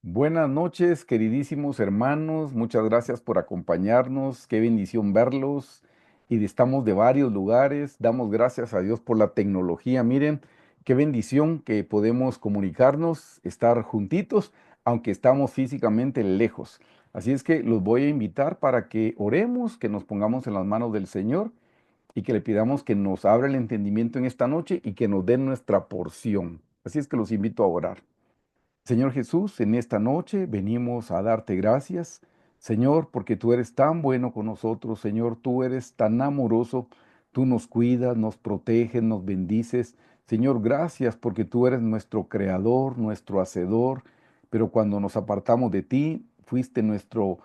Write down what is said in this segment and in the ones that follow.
Buenas noches, queridísimos hermanos. Muchas gracias por acompañarnos. Qué bendición verlos. Y estamos de varios lugares. Damos gracias a Dios por la tecnología. Miren, qué bendición que podemos comunicarnos, estar juntitos, aunque estamos físicamente lejos. Así es que los voy a invitar para que oremos, que nos pongamos en las manos del Señor y que le pidamos que nos abra el entendimiento en esta noche y que nos dé nuestra porción. Así es que los invito a orar. Señor Jesús, en esta noche venimos a darte gracias, Señor, porque tú eres tan bueno con nosotros, Señor, tú eres tan amoroso, tú nos cuidas, nos proteges, nos bendices. Señor, gracias porque tú eres nuestro creador, nuestro hacedor, pero cuando nos apartamos de ti, fuiste nuestro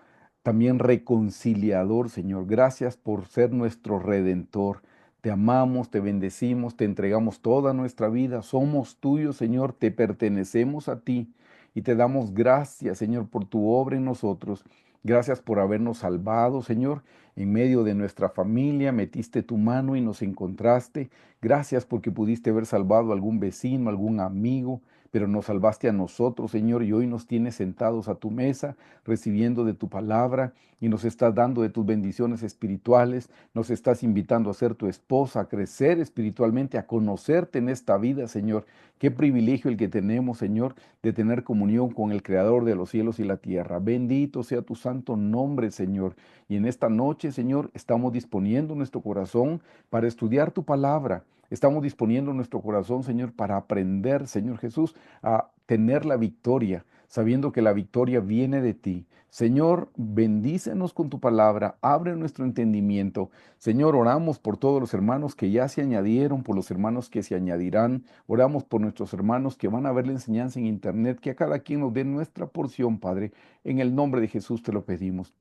también reconciliador, Señor. Gracias por ser nuestro redentor. Te amamos, te bendecimos, te entregamos toda nuestra vida. Somos tuyos, Señor, te pertenecemos a ti y te damos gracias, Señor, por tu obra en nosotros. Gracias por habernos salvado, Señor. En medio de nuestra familia metiste tu mano y nos encontraste. Gracias porque pudiste haber salvado a algún vecino, algún amigo, pero nos salvaste a nosotros, Señor, y hoy nos tienes sentados a tu mesa, recibiendo de tu palabra y nos estás dando de tus bendiciones espirituales. Nos estás invitando a ser tu esposa, a crecer espiritualmente, a conocerte en esta vida, Señor. Qué privilegio el que tenemos, Señor, de tener comunión con el Creador de los cielos y la tierra. Bendito sea tu santo nombre, Señor. Y en esta noche, Señor, estamos disponiendo nuestro corazón para estudiar tu palabra. Estamos disponiendo nuestro corazón, Señor, para aprender, Señor Jesús, a tener la victoria, sabiendo que la victoria viene de ti. Señor, bendícenos con tu palabra, abre nuestro entendimiento. Señor, oramos por todos los hermanos que ya se añadieron, por los hermanos que se añadirán. Oramos por nuestros hermanos que van a ver la enseñanza en internet, que a cada quien nos dé nuestra porción, Padre. En el nombre de Jesús te lo pedimos.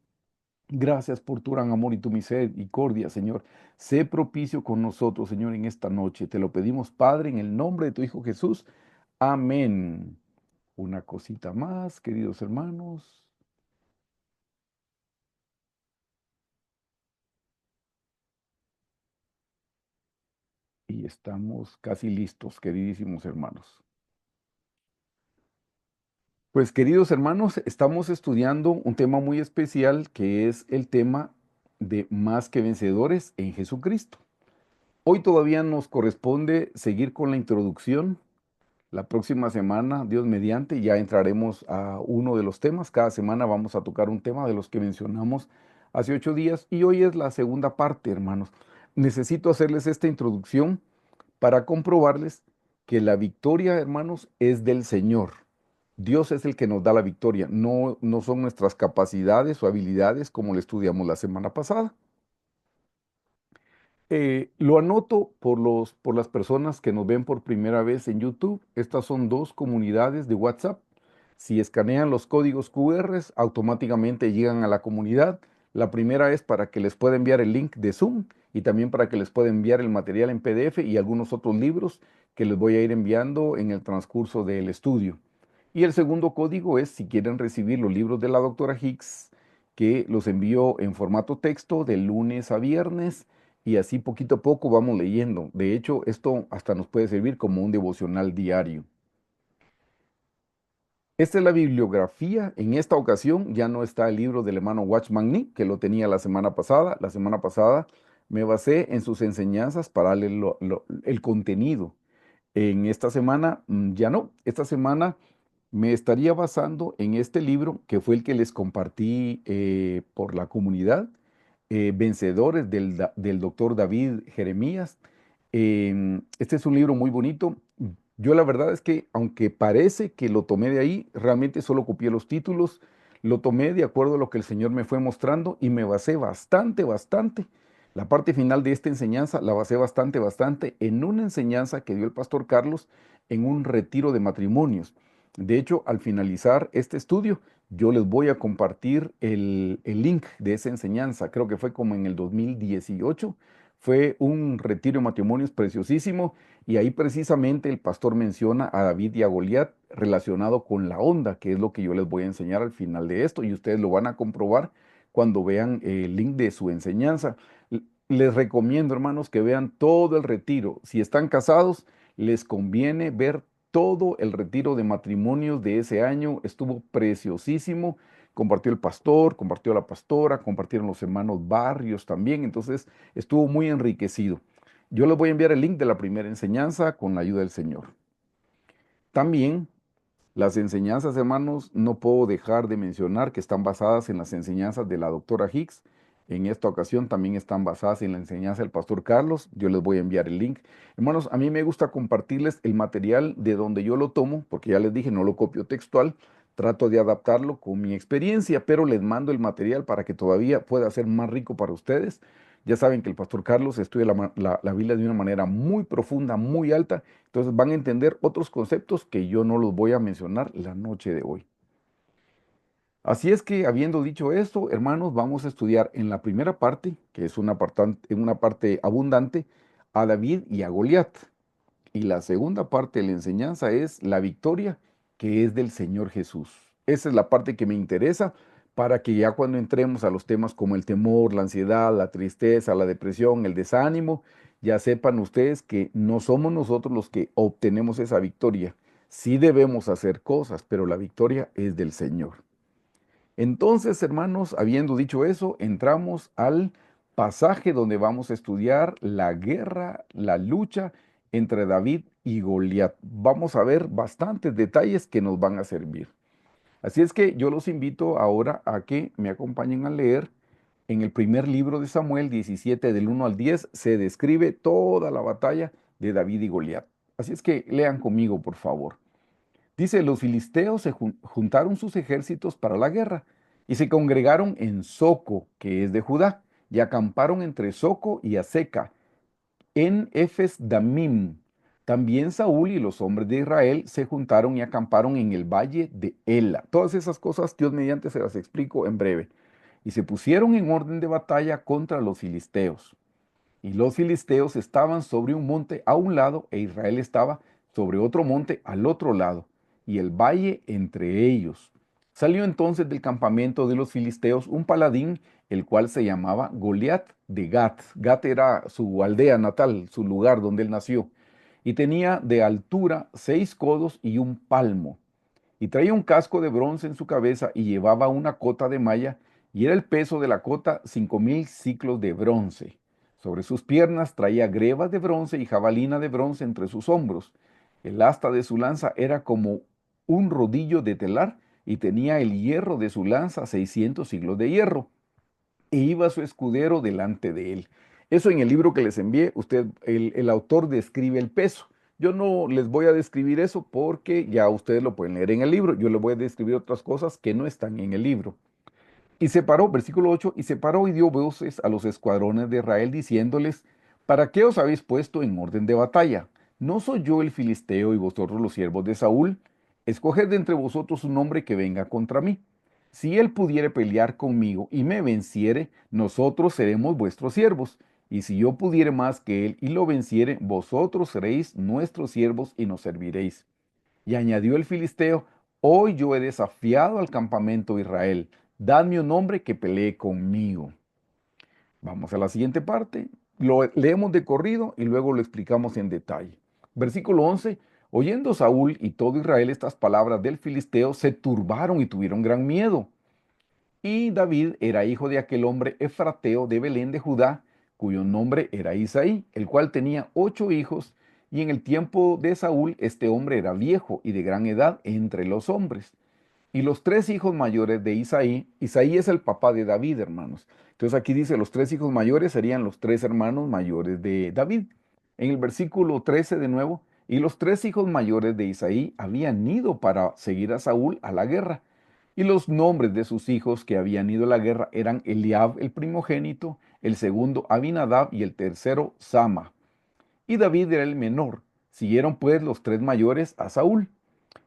Gracias por tu gran amor y tu misericordia, Señor. Sé propicio con nosotros, Señor, en esta noche. Te lo pedimos, Padre, en el nombre de tu Hijo Jesús. Amén. Una cosita más, queridos hermanos. Y estamos casi listos, queridísimos hermanos. Pues queridos hermanos, estamos estudiando un tema muy especial que es el tema de más que vencedores en Jesucristo. Hoy todavía nos corresponde seguir con la introducción. La próxima semana, Dios mediante, ya entraremos a uno de los temas. Cada semana vamos a tocar un tema de los que mencionamos hace 8 días y hoy es la segunda parte, hermanos. Necesito hacerles esta introducción para comprobarles que la victoria, hermanos, es del Señor. Dios es el que nos da la victoria, no son nuestras capacidades o habilidades como le estudiamos la semana pasada. Lo anoto por las personas que nos ven por primera vez en YouTube. Estas son dos comunidades de WhatsApp. Si escanean los códigos QR, automáticamente llegan a la comunidad. La primera es para que les pueda enviar el link de Zoom y también para que les pueda enviar el material en PDF y algunos otros libros que les voy a ir enviando en el transcurso del estudio. Y el segundo código es si quieren recibir los libros de la doctora Hicks, que los envío en formato texto de lunes a viernes y así poquito a poco vamos leyendo. De hecho, esto hasta nos puede servir como un devocional diario. Esta es la bibliografía. En esta ocasión ya no está el libro del hermano Watchman Nee, que lo tenía la semana pasada. La semana pasada me basé en sus enseñanzas para darle el contenido. En esta semana ya no. Esta semana me estaría basando en este libro que fue el que les compartí por la comunidad, Vencedores del doctor David Jeremías. Este es un libro muy bonito. Yo la verdad es que aunque parece que lo tomé de ahí, realmente solo copié los títulos, lo tomé de acuerdo a lo que el Señor me fue mostrando y me basé bastante. La parte final de esta enseñanza la basé bastante en una enseñanza que dio el pastor Carlos en un retiro de matrimonios. De hecho, al finalizar este estudio, yo les voy a compartir el link de esa enseñanza. Creo que fue como en el 2018. Fue un retiro de matrimonios preciosísimo y ahí precisamente el pastor menciona a David y a Goliat relacionado con la onda, que es lo que yo les voy a enseñar al final de esto y ustedes lo van a comprobar cuando vean el link de su enseñanza. Les recomiendo, hermanos, que vean todo el retiro. Si están casados, les conviene ver todo el retiro de matrimonios de ese año estuvo preciosísimo. Compartió el pastor, compartió la pastora, compartieron los hermanos Barrios también, entonces estuvo muy enriquecido. Yo les voy a enviar el link de la primera enseñanza con la ayuda del Señor. También las enseñanzas, hermanos, no puedo dejar de mencionar que están basadas en las enseñanzas de la doctora Hicks. En esta ocasión también están basadas en la enseñanza del pastor Carlos. Yo les voy a enviar el link. Hermanos, a mí me gusta compartirles el material de donde yo lo tomo, porque ya les dije, no lo copio textual. Trato de adaptarlo con mi experiencia, pero les mando el material para que todavía pueda ser más rico para ustedes. Ya saben que el pastor Carlos estudia la Biblia de una manera muy profunda, muy alta. Entonces van a entender otros conceptos que yo no los voy a mencionar la noche de hoy. Así es que, habiendo dicho esto, hermanos, vamos a estudiar en la primera parte, que es una parte abundante, a David y a Goliat. Y la segunda parte de la enseñanza es la victoria, que es del Señor Jesús. Esa es la parte que me interesa para que ya cuando entremos a los temas como el temor, la ansiedad, la tristeza, la depresión, el desánimo, ya sepan ustedes que no somos nosotros los que obtenemos esa victoria. Sí debemos hacer cosas, pero la victoria es del Señor. Entonces, hermanos, habiendo dicho eso, entramos al pasaje donde vamos a estudiar la guerra, la lucha entre David y Goliat. Vamos a ver bastantes detalles que nos van a servir. Así es que yo los invito ahora a que me acompañen a leer. En el primer libro de Samuel 17 del 1 al 10 se describe toda la batalla de David y Goliat. Así es que lean conmigo, por favor. Dice, los filisteos se juntaron sus ejércitos para la guerra y se congregaron en Soco, que es de Judá, y acamparon entre Soco y Aseca, en Efes Damim. También Saúl y los hombres de Israel se juntaron y acamparon en el valle de Ela. Todas esas cosas, Dios mediante, se las explico en breve. Y se pusieron en orden de batalla contra los filisteos. Y los filisteos estaban sobre un monte a un lado e Israel estaba sobre otro monte al otro lado, y el valle entre ellos. Salió entonces del campamento de los filisteos un paladín, el cual se llamaba Goliat de Gat. Gat era su aldea natal, su lugar donde él nació, y tenía de altura 6 codos y un palmo. Y traía un casco de bronce en su cabeza y llevaba una cota de malla, y era el peso de la cota 5000 siclos de bronce. Sobre sus piernas traía grebas de bronce y jabalina de bronce entre sus hombros. El asta de su lanza era como un rodillo de telar, y tenía el hierro de su lanza 600 siclos de hierro, e iba su escudero delante de él. Eso en el libro que les envié, el autor describe el peso. Yo no les voy a describir eso porque ya ustedes lo pueden leer en el libro. Yo les voy a describir otras cosas que no están en el libro. Y separó, versículo 8, y separó y dio voces a los escuadrones de Israel diciéndoles, ¿para qué os habéis puesto en orden de batalla? ¿No soy yo el filisteo y vosotros los siervos de Saúl? Escoged de entre vosotros un hombre que venga contra mí. Si él pudiere pelear conmigo y me venciere, nosotros seremos vuestros siervos. Y si yo pudiere más que él y lo venciere, vosotros seréis nuestros siervos y nos serviréis. Y añadió el filisteo, hoy yo he desafiado al campamento de Israel, dadme un hombre que pelee conmigo. Vamos a la siguiente parte, lo leemos de corrido y luego lo explicamos en detalle. Versículo 11, oyendo Saúl y todo Israel estas palabras del filisteo, se turbaron y tuvieron gran miedo. Y David era hijo de aquel hombre efrateo de Belén de Judá, cuyo nombre era Isaí, el cual tenía 8 hijos, y en el tiempo de Saúl este hombre era viejo y de gran edad entre los hombres. Y los 3 hijos mayores de Isaí, Isaí es el papá de David, hermanos. Entonces aquí dice, los 3 hijos mayores serían los 3 hermanos mayores de David. En el versículo 13 de nuevo, y los 3 hijos mayores de Isaí habían ido para seguir a Saúl a la guerra. Y los nombres de sus hijos que habían ido a la guerra eran Eliab el primogénito, el segundo Abinadab y el tercero Sama. Y David era el menor. Siguieron pues los 3 mayores a Saúl.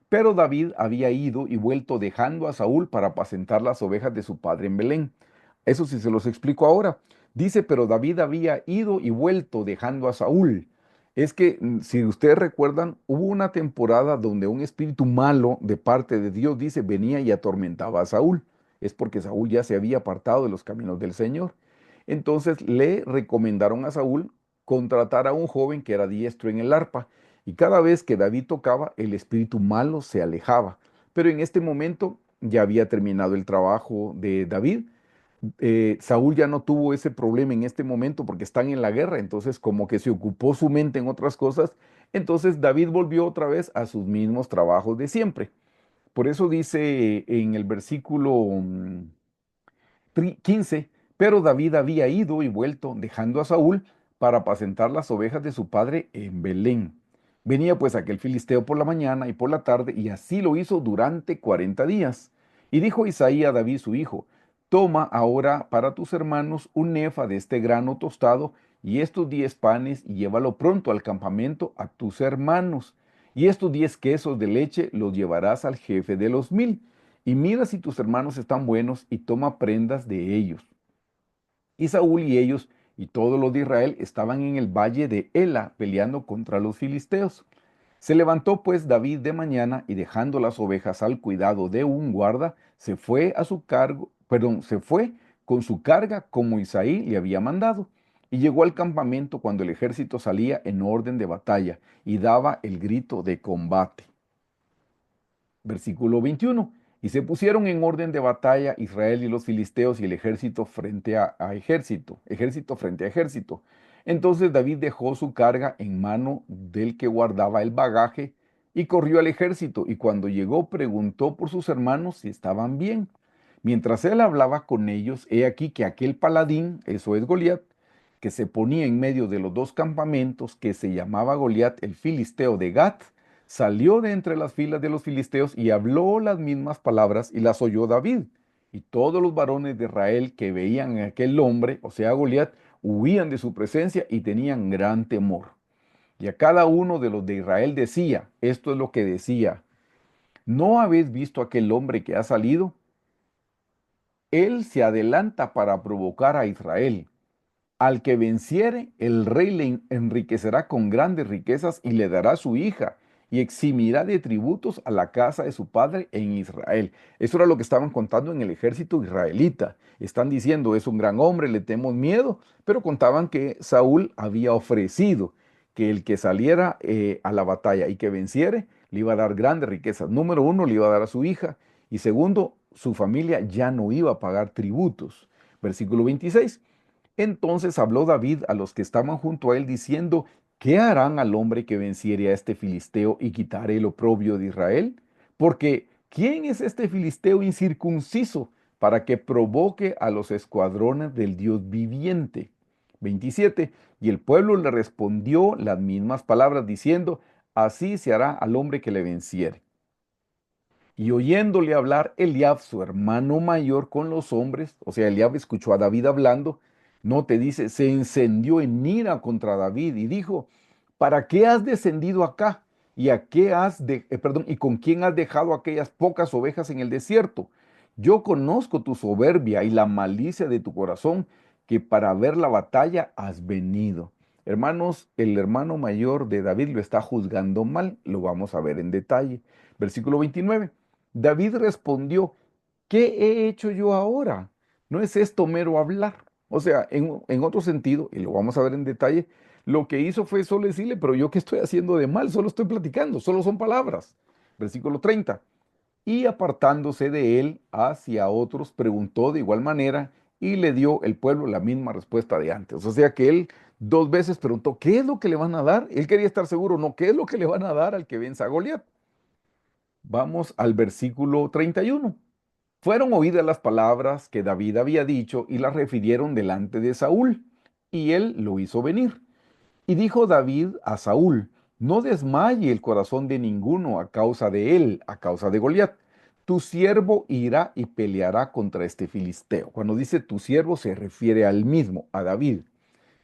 Pero David había ido y vuelto dejando a Saúl para apacentar las ovejas de su padre en Belén. Eso sí se los explico ahora. Dice, pero David había ido y vuelto dejando a Saúl. Es que, si ustedes recuerdan, hubo una temporada donde un espíritu malo de parte de Dios, dice, venía y atormentaba a Saúl. Es porque Saúl ya se había apartado de los caminos del Señor. Entonces le recomendaron a Saúl contratar a un joven que era diestro en el arpa. y cada vez que David tocaba, el espíritu malo se alejaba. Pero en este momento ya había terminado el trabajo de David. Saúl ya no tuvo ese problema en este momento porque están en la guerra, entonces como que se ocupó su mente en otras cosas, entonces David volvió otra vez a sus mismos trabajos de siempre. Por eso dice en el versículo 15, pero David había ido y vuelto, dejando a Saúl para apacentar las ovejas de su padre en Belén. Venía pues aquel filisteo por la mañana y por la tarde, y así lo hizo durante 40 días. Y dijo Isaí a David su hijo, toma ahora para tus hermanos un efa de este grano tostado y estos 10 panes y llévalo pronto al campamento a tus hermanos. Y estos 10 quesos de leche los llevarás al jefe de los 1000 y mira si tus hermanos están buenos y toma prendas de ellos. Y Saúl y ellos y todos los de Israel estaban en el valle de Ela peleando contra los filisteos. Se levantó pues David de mañana y dejando las ovejas al cuidado de un guarda, se fue a su cargo, se fue con su carga como Isaí le había mandado. Y llegó al campamento cuando el ejército salía en orden de batalla y daba el grito de combate. Versículo 21. Y se pusieron en orden de batalla Israel y los filisteos y el ejército frente a ejército, ejército frente a ejército. Entonces David dejó su carga en mano del que guardaba el bagaje y corrió al ejército, y cuando llegó preguntó por sus hermanos si estaban bien. Mientras él hablaba con ellos, he aquí que aquel paladín, eso es Goliat, que se ponía en medio de los dos campamentos, que se llamaba Goliat el filisteo de Gat, salió de entre las filas de los filisteos y habló las mismas palabras y las oyó David. Y todos los varones de Israel que veían a aquel hombre, o sea, a Goliat, huían de su presencia y tenían gran temor. Y a cada uno de los de Israel decía, esto es lo que decía, ¿no habéis visto aquel hombre que ha salido? Él se adelanta para provocar a Israel. Al que venciere, el rey le enriquecerá con grandes riquezas y le dará su hija y eximirá de tributos a la casa de su padre en Israel. Eso era lo que estaban contando en el ejército israelita. Están diciendo, es un gran hombre, le tenemos miedo, pero contaban que Saúl había ofrecido que el que saliera a la batalla y que venciere, le iba a dar grandes riquezas. Número uno, le iba a dar a su hija, y segundo, su familia ya no iba a pagar tributos. Versículo 26. Entonces habló David a los que estaban junto a él diciendo, ¿qué harán al hombre que venciere a este filisteo y quitare el oprobio de Israel? Porque ¿quién es este filisteo incircunciso para que provoque a los escuadrones del Dios viviente? 27. Y el pueblo le respondió las mismas palabras diciendo, así se hará al hombre que le venciere. Y oyéndole hablar Eliab, su hermano mayor, con los hombres, o sea, Eliab escuchó a David hablando, no te dice, se encendió en ira contra David y dijo, ¿para qué has descendido acá? ¿Y a qué y con quién has dejado aquellas pocas ovejas en el desierto? Yo conozco tu soberbia y la malicia de tu corazón, que para ver la batalla has venido. Hermanos, el hermano mayor de David lo está juzgando mal, lo vamos a ver en detalle. Versículo 29. David respondió, ¿qué he hecho yo ahora? ¿No es esto mero hablar? O sea, en otro sentido, y lo vamos a ver en detalle, lo que hizo fue solo decirle, pero yo qué estoy haciendo de mal, solo estoy platicando, solo son palabras. Versículo 30. Y apartándose de él hacia otros, preguntó de igual manera y le dio el pueblo la misma respuesta de antes. O sea que él dos veces preguntó, ¿qué es lo que le van a dar? Él quería estar seguro, no, ¿qué es lo que le van a dar al que venza a Goliat? Vamos al versículo 31. Fueron oídas las palabras que David había dicho y las refirieron delante de Saúl, y él lo hizo venir. Y dijo David a Saúl, no desmaye el corazón de ninguno a causa de él, a causa de Goliat. Tu siervo irá y peleará contra este filisteo. Cuando dice tu siervo se refiere al mismo, a David.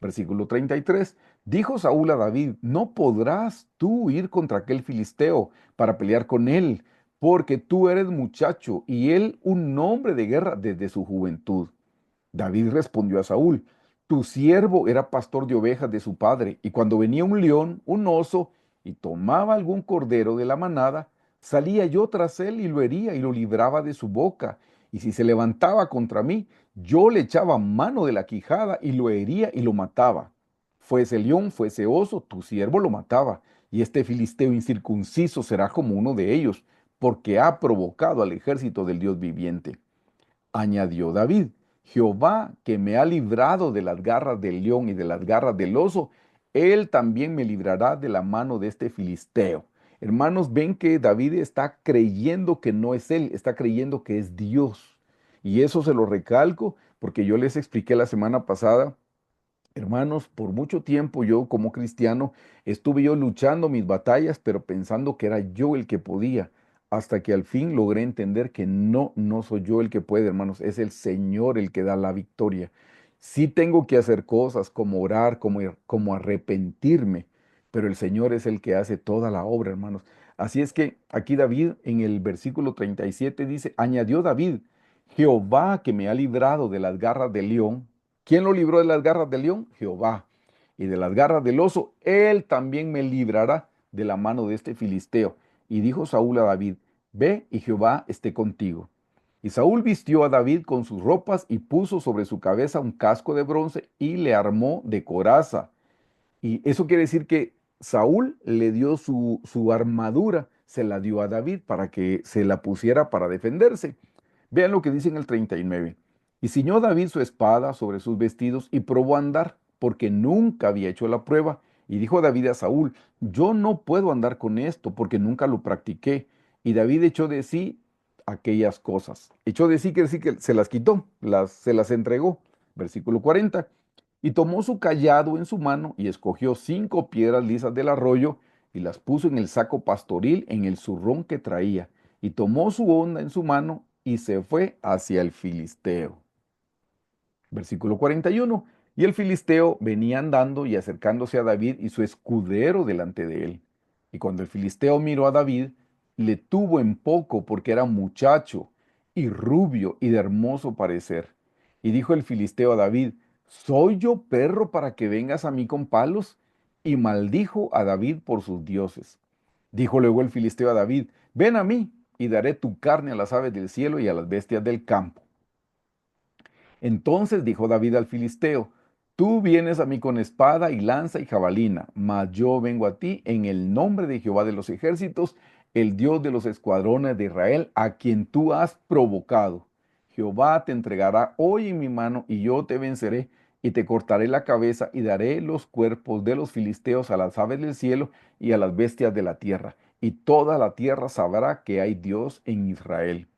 Versículo 33. Dijo Saúl a David, no podrás tú ir contra aquel filisteo para pelear con él, porque tú eres muchacho y él un hombre de guerra desde su juventud. David respondió a Saúl, tu siervo era pastor de ovejas de su padre, y cuando venía un león, un oso, y tomaba algún cordero de la manada, salía yo tras él y lo hería y lo libraba de su boca. Y si se levantaba contra mí, yo le echaba mano de la quijada y lo hería y lo mataba. Fuese león, fuese oso, tu siervo lo mataba. y este filisteo incircunciso será como uno de ellos, porque ha provocado al ejército del Dios viviente. Añadió David, Jehová que me ha librado de las garras del león y de las garras del oso, él también me librará de la mano de este filisteo. Hermanos, ven que David está creyendo que no es él, está creyendo que es Dios. Y eso se lo recalco porque yo les expliqué la semana pasada. Hermanos, por mucho tiempo yo como cristiano estuve yo luchando mis batallas, pero pensando que era yo el que podía, hasta que al fin logré entender que no soy yo el que puede, hermanos, es el Señor el que da la victoria. Sí tengo que hacer cosas como orar, como arrepentirme, pero el Señor es el que hace toda la obra, hermanos. Así es que aquí David en el versículo 37 dice, añadió David, Jehová que me ha librado de las garras del león. ¿Quién lo libró de las garras del león? Jehová. Y de las garras del oso, él también me librará de la mano de este filisteo. Y dijo Saúl a David, ve y Jehová esté contigo. Y Saúl vistió a David con sus ropas y puso sobre su cabeza un casco de bronce y le armó de coraza. Y eso quiere decir que Saúl le dio su armadura, se la dio a David para que se la pusiera para defenderse. Vean lo que dice en el 39. Y ciñó David su espada sobre sus vestidos y probó a andar, porque nunca había hecho la prueba. Y dijo David a Saúl, yo no puedo andar con esto, porque nunca lo practiqué. Y David echó de sí aquellas cosas. Echó de sí quiere decir que se las quitó, se las entregó. Versículo 40. Y tomó su cayado en su mano y escogió 5 piedras lisas del arroyo y las puso en el saco pastoril en el zurrón que traía. Y tomó su honda en su mano y se fue hacia el filisteo. Versículo 41. Y el filisteo venía andando y acercándose a David y su escudero delante de él. Y cuando el filisteo miró a David, le tuvo en poco porque era muchacho y rubio y de hermoso parecer. Y dijo el filisteo a David, ¿soy yo perro para que vengas a mí con palos? Y maldijo a David por sus dioses. Dijo luego el filisteo a David, ven a mí y daré tu carne a las aves del cielo y a las bestias del campo. Entonces dijo David al filisteo, tú vienes a mí con espada y lanza y jabalina, mas yo vengo a ti en el nombre de Jehová de los ejércitos, el Dios de los escuadrones de Israel, a quien tú has provocado. Jehová te entregará hoy en mi mano y yo te venceré y te cortaré la cabeza y daré los cuerpos de los filisteos a las aves del cielo y a las bestias de la tierra. Y toda la tierra sabrá que hay Dios en Israel.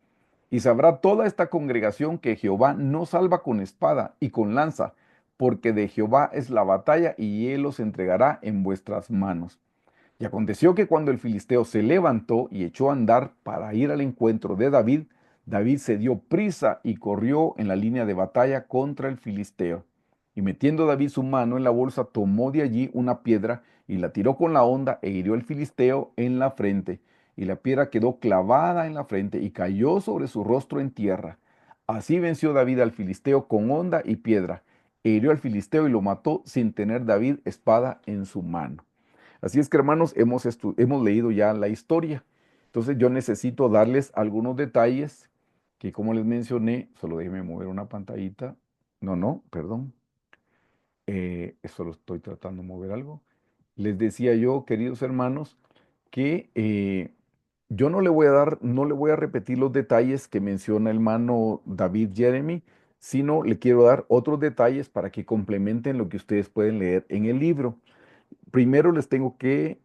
Y sabrá toda esta congregación que Jehová no salva con espada y con lanza, porque de Jehová es la batalla y él los entregará en vuestras manos. Y aconteció que cuando el filisteo se levantó y echó a andar para ir al encuentro de David, David se dio prisa y corrió en la línea de batalla contra el filisteo. Y metiendo David su mano en la bolsa, tomó de allí una piedra y la tiró con la honda e hirió al filisteo en la frente. Y la piedra quedó clavada en la frente y cayó sobre su rostro en tierra. Así venció David al filisteo con honda y piedra. E hirió al filisteo y lo mató sin tener David espada en su mano. Así es que, hermanos, hemos leído ya la historia. Entonces yo necesito darles algunos detalles que, como les mencioné, solo déjenme mover una pantallita. No, perdón. Solo estoy tratando de mover algo. Les decía yo, queridos hermanos, que yo no le voy a repetir los detalles que menciona el hermano David Jeremy, sino le quiero dar otros detalles para que complementen lo que ustedes pueden leer en el libro. Primero les tengo que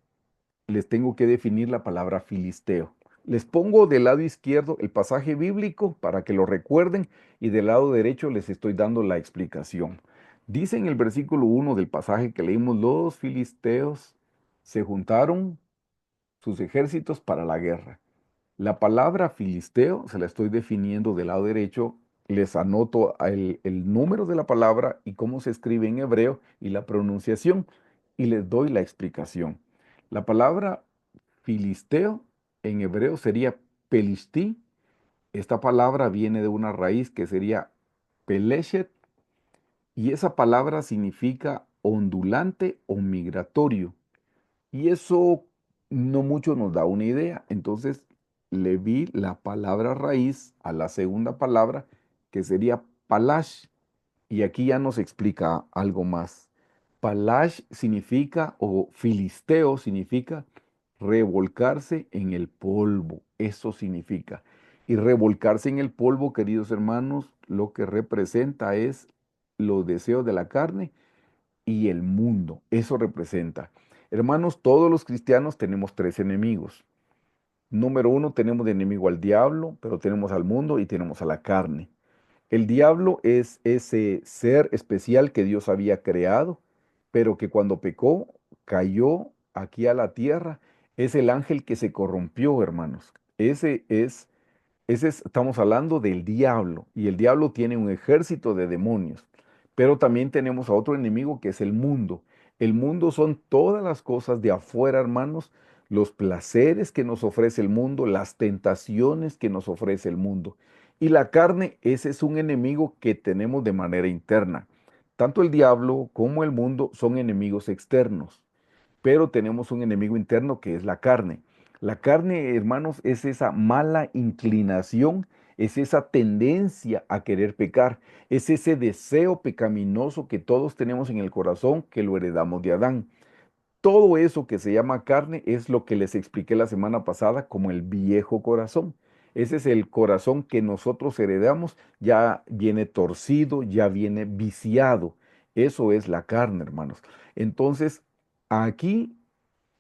definir la palabra filisteo. Les pongo del lado izquierdo el pasaje bíblico para que lo recuerden y del lado derecho les estoy dando la explicación. Dice en el versículo 1 del pasaje que leímos, los filisteos se juntaron sus ejércitos para la guerra. La palabra filisteo se la estoy definiendo del lado derecho. Les anoto el número de la palabra y cómo se escribe en hebreo y la pronunciación y les doy la explicación. La palabra filisteo en hebreo sería pelistí. Esta palabra viene de una raíz que sería peleshet y esa palabra significa ondulante o migratorio. Y eso no mucho nos da una idea. Entonces le vi la palabra raíz a la segunda palabra que sería palash. Y aquí ya nos explica algo más. Palash significa, o filisteo significa revolcarse en el polvo. Eso significa. Y revolcarse en el polvo, queridos hermanos, lo que representa es los deseos de la carne y el mundo. Eso representa. Hermanos, todos los cristianos tenemos tres enemigos. Número uno, tenemos de enemigo al diablo, pero tenemos al mundo y tenemos a la carne. El diablo es ese ser especial que Dios había creado, pero que cuando pecó, cayó aquí a la tierra. Es el ángel que se corrompió, hermanos. Estamos hablando del diablo, y el diablo tiene un ejército de demonios, pero también tenemos a otro enemigo que es el mundo. El mundo son todas las cosas de afuera, hermanos, los placeres que nos ofrece el mundo, las tentaciones que nos ofrece el mundo. Y la carne, ese es un enemigo que tenemos de manera interna. Tanto el diablo como el mundo son enemigos externos, pero tenemos un enemigo interno que es la carne. La carne, hermanos, es esa mala inclinación, es esa tendencia a querer pecar, es ese deseo pecaminoso que todos tenemos en el corazón, que lo heredamos de Adán. Todo eso que se llama carne es lo que les expliqué la semana pasada como el viejo corazón. Ese es el corazón que nosotros heredamos, ya viene torcido, ya viene viciado. Eso es la carne, hermanos. Entonces, aquí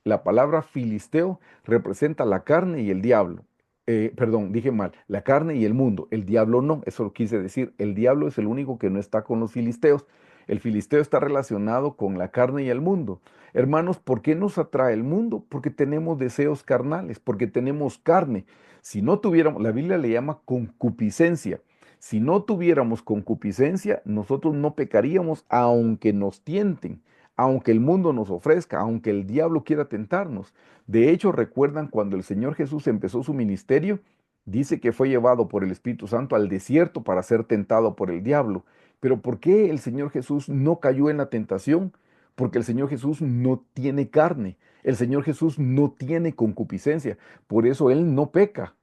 la palabra filisteo representa la carne y el diablo. Perdón, dije mal, la carne y el mundo. El diablo no, eso lo quise decir. El diablo es el único que no está con los filisteos. El filisteo está relacionado con la carne y el mundo. Hermanos, ¿por qué nos atrae el mundo? Porque tenemos deseos carnales, porque tenemos carne. Si no tuviéramos, la Biblia le llama concupiscencia. Si no tuviéramos concupiscencia, nosotros no pecaríamos aunque nos tienten, aunque el mundo nos ofrezca, aunque el diablo quiera tentarnos. De hecho, recuerdan cuando el Señor Jesús empezó su ministerio, dice que fue llevado por el Espíritu Santo al desierto para ser tentado por el diablo. Pero ¿por qué el Señor Jesús no cayó en la tentación? Porque el Señor Jesús no tiene carne, el Señor Jesús no tiene concupiscencia, por eso Él no peca.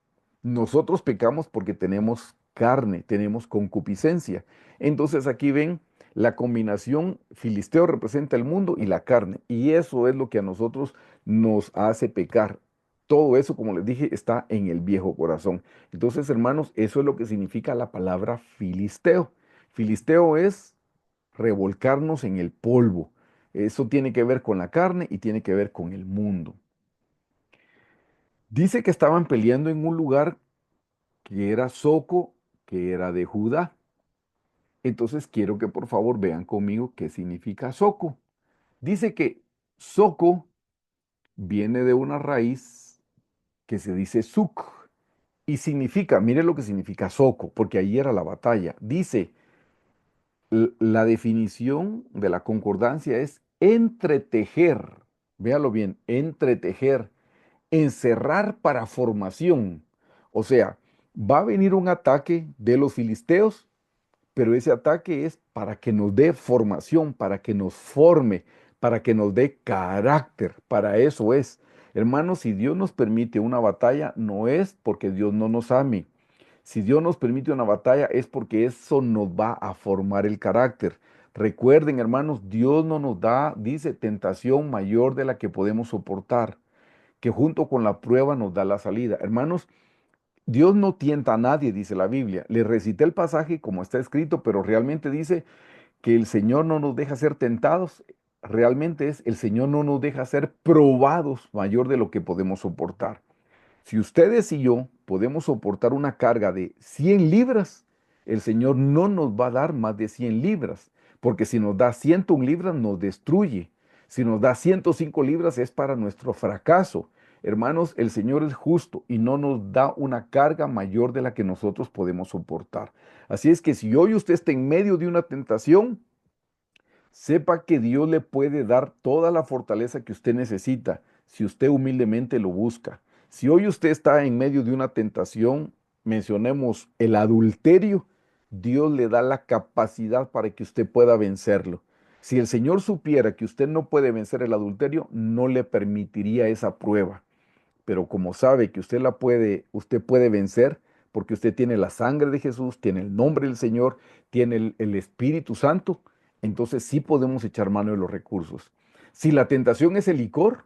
Nosotros pecamos porque tenemos carne, tenemos concupiscencia. Entonces aquí ven, la combinación filisteo representa el mundo y la carne, y eso es lo que a nosotros nos hace pecar. Todo eso, como les dije, está en el viejo corazón. Entonces, hermanos, eso es lo que significa la palabra filisteo. Filisteo es revolcarnos en el polvo. Eso tiene que ver con la carne y tiene que ver con el mundo. Dice que estaban peleando en un lugar que era Soco, que era de Judá. Entonces quiero que por favor vean conmigo qué significa Soco. Dice que Soco viene de una raíz que se dice Suc y significa, mire lo que significa Soco, porque ahí era la batalla. Dice, la definición de la concordancia es entretejer, véalo bien, entretejer, encerrar para formación. O sea, va a venir un ataque de los filisteos, pero ese ataque es para que nos dé formación, para que nos forme, para que nos dé carácter, para eso es. Hermanos, si Dios nos permite una batalla, no es porque Dios no nos ame. Si Dios nos permite una batalla, es porque eso nos va a formar el carácter. Recuerden, hermanos, Dios no nos da, dice, tentación mayor de la que podemos soportar, que junto con la prueba nos da la salida. Hermanos, Dios no tienta a nadie, dice la Biblia. Le recité el pasaje como está escrito, pero realmente dice que el Señor no nos deja ser tentados. Realmente es, el Señor no nos deja ser probados mayor de lo que podemos soportar. Si ustedes y yo podemos soportar una carga de 100 libras, el Señor no nos va a dar más de 100 libras, porque si nos da 101 libras nos destruye. Si nos da 105 libras es para nuestro fracaso. Hermanos, el Señor es justo y no nos da una carga mayor de la que nosotros podemos soportar. Así es que si hoy usted está en medio de una tentación, sepa que Dios le puede dar toda la fortaleza que usted necesita si usted humildemente lo busca. Si hoy usted está en medio de una tentación, mencionemos el adulterio, Dios le da la capacidad para que usted pueda vencerlo. Si el Señor supiera que usted no puede vencer el adulterio, no le permitiría esa prueba. Pero como sabe que usted puede vencer, porque usted tiene la sangre de Jesús, tiene el nombre del Señor, tiene el Espíritu Santo, entonces sí podemos echar mano de los recursos. Si la tentación es el licor,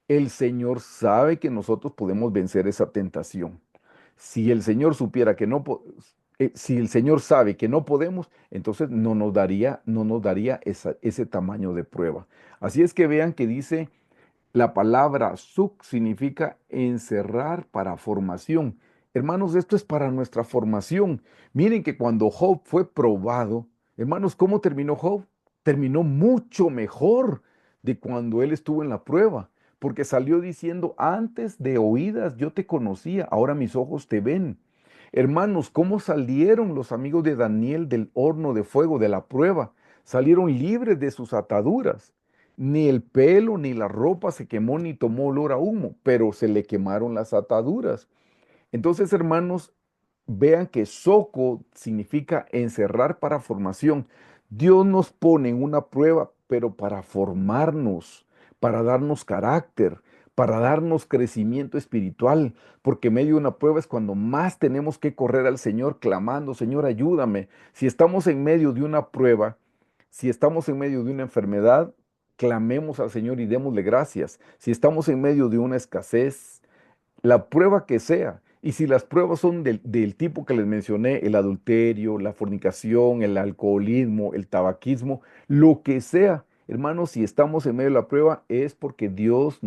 el Señor sabe que nosotros podemos vencer esa tentación. Si el Señor supiera que no, si el Señor sabe que no podemos, entonces no nos daría ese tamaño de prueba. Así es que vean que dice la palabra suk significa encerrar para formación. Hermanos, esto es para nuestra formación. Miren que cuando Job fue probado, hermanos, ¿cómo terminó Job? Terminó mucho mejor de cuando él estuvo en la prueba, porque salió diciendo, antes de oídas yo te conocía, ahora mis ojos te ven. Hermanos, ¿cómo salieron los amigos de Daniel del horno de fuego, de la prueba? Salieron libres de sus ataduras. Ni el pelo ni la ropa se quemó ni tomó olor a humo, pero se le quemaron las ataduras. Entonces, hermanos, vean que soco significa encerrar para formación. Dios nos pone en una prueba, pero para formarnos, para darnos carácter, para darnos crecimiento espiritual, porque en medio de una prueba es cuando más tenemos que correr al Señor clamando, Señor, ayúdame. Si estamos en medio de una prueba, si estamos en medio de una enfermedad, clamemos al Señor y démosle gracias. Si estamos en medio de una escasez, la prueba que sea. Y si las pruebas son del tipo que les mencioné, el adulterio, la fornicación, el alcoholismo, el tabaquismo, lo que sea, hermanos, si estamos en medio de la prueba es porque Dios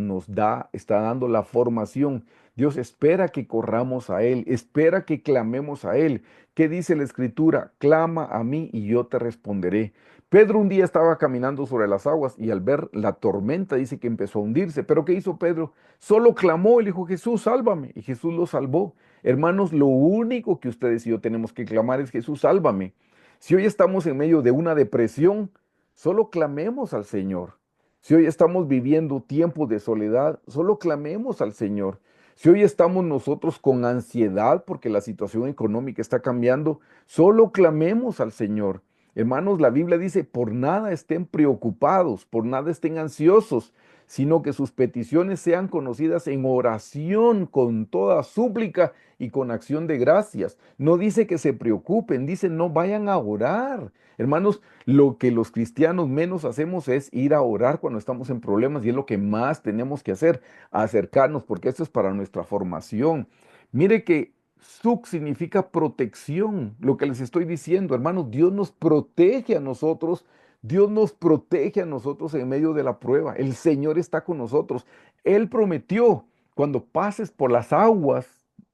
está dando la formación. Dios espera que corramos a Él, espera que clamemos a Él. ¿Qué dice la Escritura? Clama a mí y yo te responderé. Pedro un día estaba caminando sobre las aguas y al ver la tormenta dice que empezó a hundirse. ¿Pero qué hizo Pedro? Solo clamó, y le dijo, Jesús, sálvame. Y Jesús lo salvó. Hermanos, lo único que ustedes y yo tenemos que clamar es, Jesús, sálvame. Si hoy estamos en medio de una depresión, solo clamemos al Señor. Si hoy estamos viviendo tiempos de soledad, solo clamemos al Señor. Si hoy estamos nosotros con ansiedad porque la situación económica está cambiando, solo clamemos al Señor. Hermanos, la Biblia dice, por nada estén preocupados, por nada estén ansiosos, sino que sus peticiones sean conocidas en oración con toda súplica y con acción de gracias. No dice que se preocupen, dice no vayan a orar. Hermanos, lo que los cristianos menos hacemos es ir a orar cuando estamos en problemas y es lo que más tenemos que hacer, acercarnos, porque esto es para nuestra formación. Mire que Suk significa protección, lo que les estoy diciendo, hermanos, Dios nos protege a nosotros. Dios nos protege a nosotros en medio de la prueba. El Señor está con nosotros. Él prometió, cuando pases por las aguas,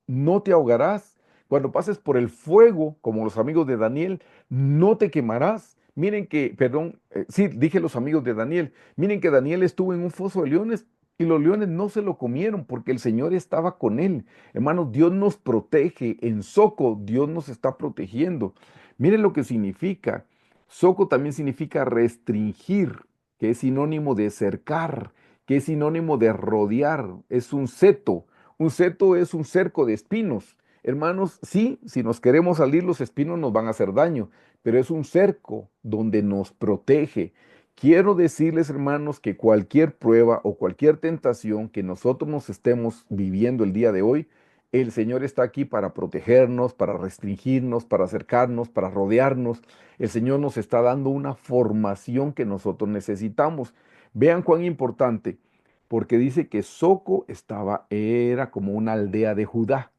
no te ahogarás. Cuando pases por el fuego, como los amigos de Daniel, no te quemarás. Miren que, perdón, sí, dije los amigos de Daniel. Miren que Daniel estuvo en un foso de leones y los leones no se lo comieron porque el Señor estaba con él. Hermanos, Dios nos protege. En Soco, Dios nos está protegiendo. Miren lo que significa. Soco también significa restringir, que es sinónimo de cercar, que es sinónimo de rodear, es un seto. Un seto es un cerco de espinos. Hermanos, sí, si nos queremos salir, los espinos nos van a hacer daño, pero es un cerco donde nos protege. Quiero decirles, hermanos, que cualquier prueba o cualquier tentación que nosotros nos estemos viviendo el día de hoy, el Señor está aquí para protegernos, para restringirnos, para acercarnos, para rodearnos. El Señor nos está dando una formación que nosotros necesitamos. Vean cuán importante, porque dice que Soco era como una aldea de Judá.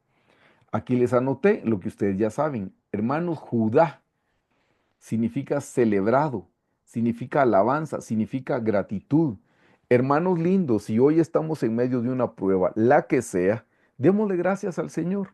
Aquí les anoté lo que ustedes ya saben. Hermanos, Judá significa celebrado, significa alabanza, significa gratitud. Hermanos lindos, si hoy estamos en medio de una prueba, la que sea, démosle gracias al Señor.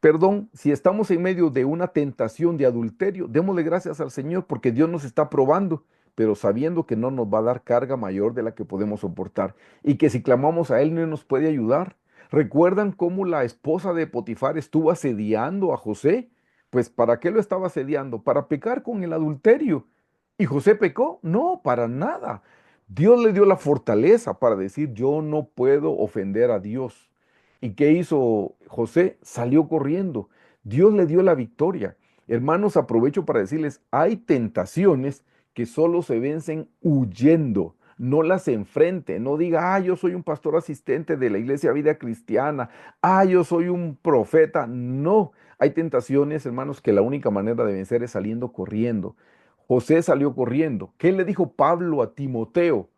Perdón, si estamos en medio de una tentación de adulterio, démosle gracias al Señor porque Dios nos está probando, pero sabiendo que no nos va a dar carga mayor de la que podemos soportar y que si clamamos a Él no nos puede ayudar. ¿Recuerdan cómo la esposa de Potifar estuvo asediando a José? Pues ¿para qué lo estaba asediando? Para pecar con el adulterio. ¿Y José pecó? No, para nada. Dios le dio la fortaleza para decir, yo no puedo ofender a Dios. ¿Y qué hizo José? Salió corriendo. Dios le dio la victoria. Hermanos, aprovecho para decirles, hay tentaciones que solo se vencen huyendo. No las enfrente, no diga, yo soy un pastor asistente de la Iglesia Vida Cristiana, yo soy un profeta. No, hay tentaciones, hermanos, que la única manera de vencer es saliendo corriendo. José salió corriendo. ¿Qué le dijo Pablo a Timoteo?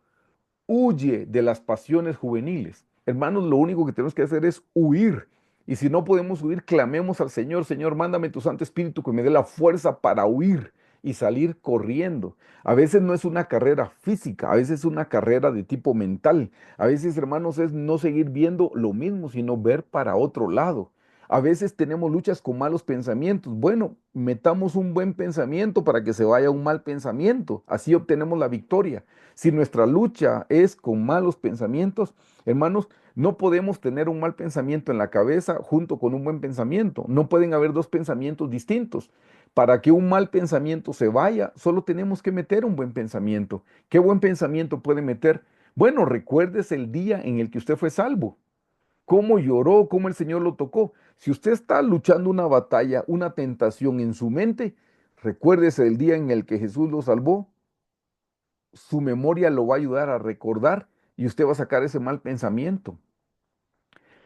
Huye de las pasiones juveniles. Hermanos, lo único que tenemos que hacer es huir. Y si no podemos huir, clamemos al Señor, Señor, mándame tu Santo Espíritu que me dé la fuerza para huir y salir corriendo. A veces no es una carrera física, a veces es una carrera de tipo mental. A veces, hermanos, es no seguir viendo lo mismo, sino ver para otro lado. A veces tenemos luchas con malos pensamientos. Bueno, metamos un buen pensamiento para que se vaya un mal pensamiento. Así obtenemos la victoria. Si nuestra lucha es con malos pensamientos, hermanos, no podemos tener un mal pensamiento en la cabeza junto con un buen pensamiento. No pueden haber dos pensamientos distintos. Para que un mal pensamiento se vaya, solo tenemos que meter un buen pensamiento. ¿Qué buen pensamiento puede meter? Bueno, recuérdese el día en el que usted fue salvo. Cómo lloró, cómo el Señor lo tocó. Si usted está luchando una batalla, una tentación en su mente, recuérdese el día en el que Jesús lo salvó, su memoria lo va a ayudar a recordar y usted va a sacar ese mal pensamiento.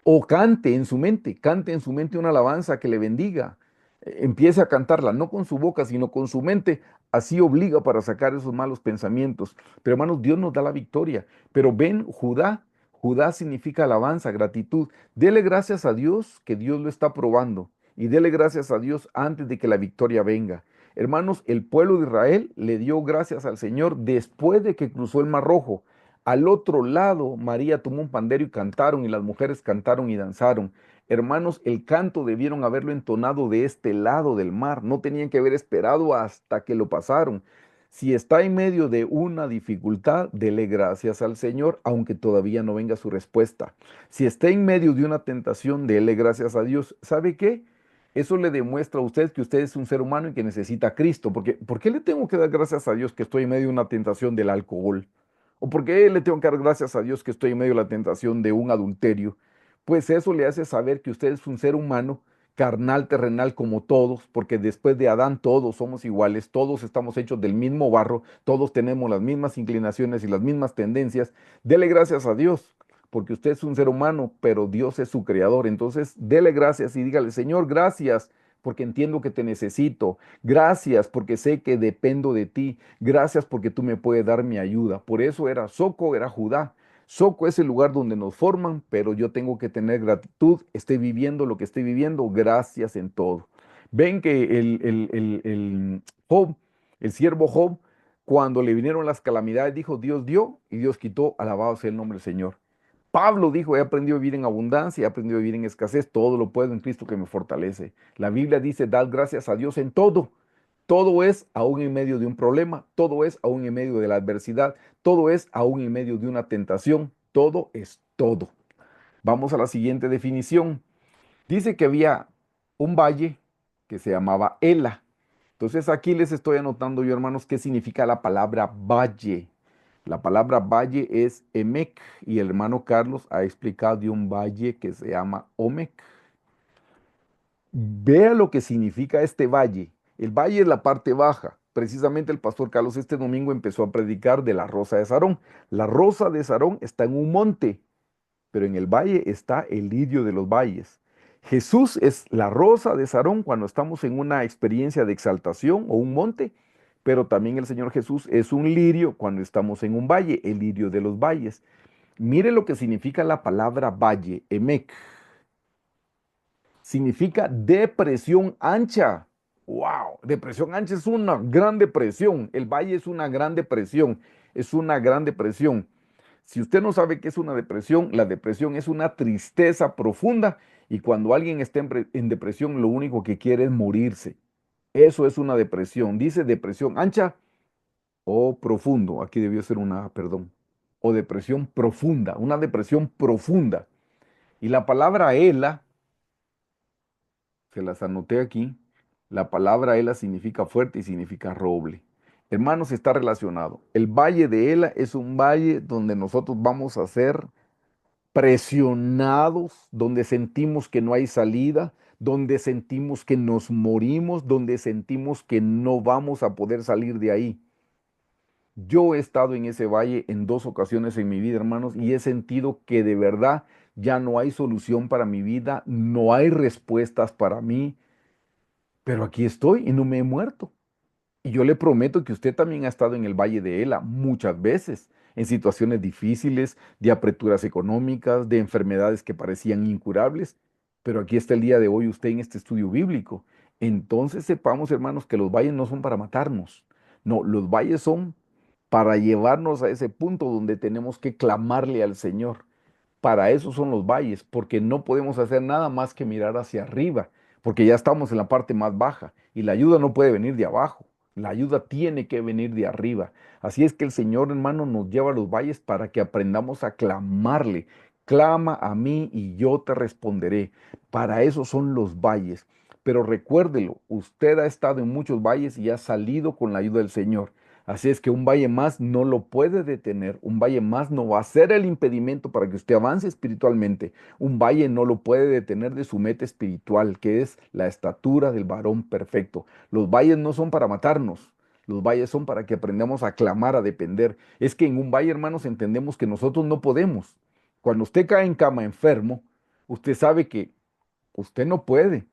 O cante en su mente una alabanza que le bendiga. Empiece a cantarla, no con su boca, sino con su mente. Así obliga para sacar esos malos pensamientos. Pero hermanos, Dios nos da la victoria. Pero ven, Judá, Judá significa alabanza, gratitud. Dele gracias a Dios que Dios lo está probando. Y dele gracias a Dios antes de que la victoria venga. Hermanos, el pueblo de Israel le dio gracias al Señor después de que cruzó el Mar Rojo. Al otro lado, María tomó un pandero y cantaron, y las mujeres cantaron y danzaron. Hermanos, el canto debieron haberlo entonado de este lado del mar, no tenían que haber esperado hasta que lo pasaron. Si está en medio de una dificultad, dele gracias al Señor, aunque todavía no venga su respuesta. Si está en medio de una tentación, dele gracias a Dios. ¿Sabe qué? Eso le demuestra a usted que usted es un ser humano y que necesita a Cristo. Porque, ¿por qué le tengo que dar gracias a Dios que estoy en medio de una tentación del alcohol? ¿O por qué le tengo que dar gracias a Dios que estoy en medio de la tentación de un adulterio? Pues eso le hace saber que usted es un ser humano carnal, terrenal como todos, porque después de Adán todos somos iguales, todos estamos hechos del mismo barro, todos tenemos las mismas inclinaciones y las mismas tendencias. Dele gracias a Dios, porque usted es un ser humano, pero Dios es su creador. Entonces, dele gracias y dígale, Señor, gracias, porque entiendo que te necesito. Gracias porque sé que dependo de ti. Gracias porque tú me puedes dar mi ayuda. Por eso era Soco, era Judá. Soco es el lugar donde nos forman, pero yo tengo que tener gratitud. Estoy viviendo lo que estoy viviendo. Gracias en todo. Ven que el Job, el siervo Job, cuando le vinieron las calamidades, dijo, Dios dio y Dios quitó. Alabado sea el nombre del Señor. Pablo dijo, he aprendido a vivir en abundancia, he aprendido a vivir en escasez, todo lo puedo en Cristo que me fortalece. La Biblia dice, dad gracias a Dios en todo. Todo es aún en medio de un problema, todo es aún en medio de la adversidad, todo es aún en medio de una tentación, todo es todo. Vamos a la siguiente definición. Dice que había un valle que se llamaba Ela. Entonces aquí les estoy anotando yo, hermanos, qué significa la palabra valle. La palabra valle es Emec y el hermano Carlos ha explicado de un valle que se llama Omec. Vea lo que significa este valle. El valle es la parte baja. Precisamente el pastor Carlos este domingo empezó a predicar de la Rosa de Sarón. La Rosa de Sarón está en un monte, pero en el valle está el lirio de los valles. Jesús es la rosa de Sarón cuando estamos en una experiencia de exaltación o un monte, pero también el Señor Jesús es un lirio cuando estamos en un valle, el lirio de los valles. Mire lo que significa la palabra valle, Emec. Significa depresión ancha. ¡Wow! Depresión ancha es una gran depresión. El valle es una gran depresión. Es una gran depresión. Si usted no sabe qué es una depresión, la depresión es una tristeza profunda y cuando alguien está en depresión, lo único que quiere es morirse. Eso es una depresión. Dice depresión ancha o profundo. Aquí debió ser una, perdón. O depresión profunda, una depresión profunda. Y la palabra ela, se las anoté aquí, la palabra ela significa fuerte y significa roble. Hermanos, está relacionado. El valle de Ela es un valle donde nosotros vamos a ser presionados, donde sentimos que no hay salida, donde sentimos que nos morimos, donde sentimos que no vamos a poder salir de ahí. Yo he estado en ese valle en dos ocasiones en mi vida, hermanos, y he sentido que de verdad ya no hay solución para mi vida, no hay respuestas para mí, pero aquí estoy y no me he muerto. Y yo le prometo que usted también ha estado en el Valle de Ela muchas veces, en situaciones difíciles, de apreturas económicas, de enfermedades que parecían incurables, pero aquí está el día de hoy usted en este estudio bíblico. Entonces sepamos, hermanos, que los valles no son para matarnos, no, los valles son para llevarnos a ese punto donde tenemos que clamarle al Señor. Para eso son los valles, porque no podemos hacer nada más que mirar hacia arriba, porque ya estamos en la parte más baja y la ayuda no puede venir de abajo, la ayuda tiene que venir de arriba. Así es que el Señor, hermano, nos lleva a los valles para que aprendamos a clamarle. Clama a mí y yo te responderé. Para eso son los valles. Pero recuérdelo, usted ha estado en muchos valles y ha salido con la ayuda del Señor. Así es que un valle más no lo puede detener, un valle más no va a ser el impedimento para que usted avance espiritualmente. Un valle no lo puede detener de su meta espiritual, que es la estatura del varón perfecto. Los valles no son para matarnos, los valles son para que aprendamos a clamar, a depender. Es que en un valle, hermanos, entendemos que nosotros no podemos. Cuando usted cae en cama enfermo, usted sabe que usted no puede.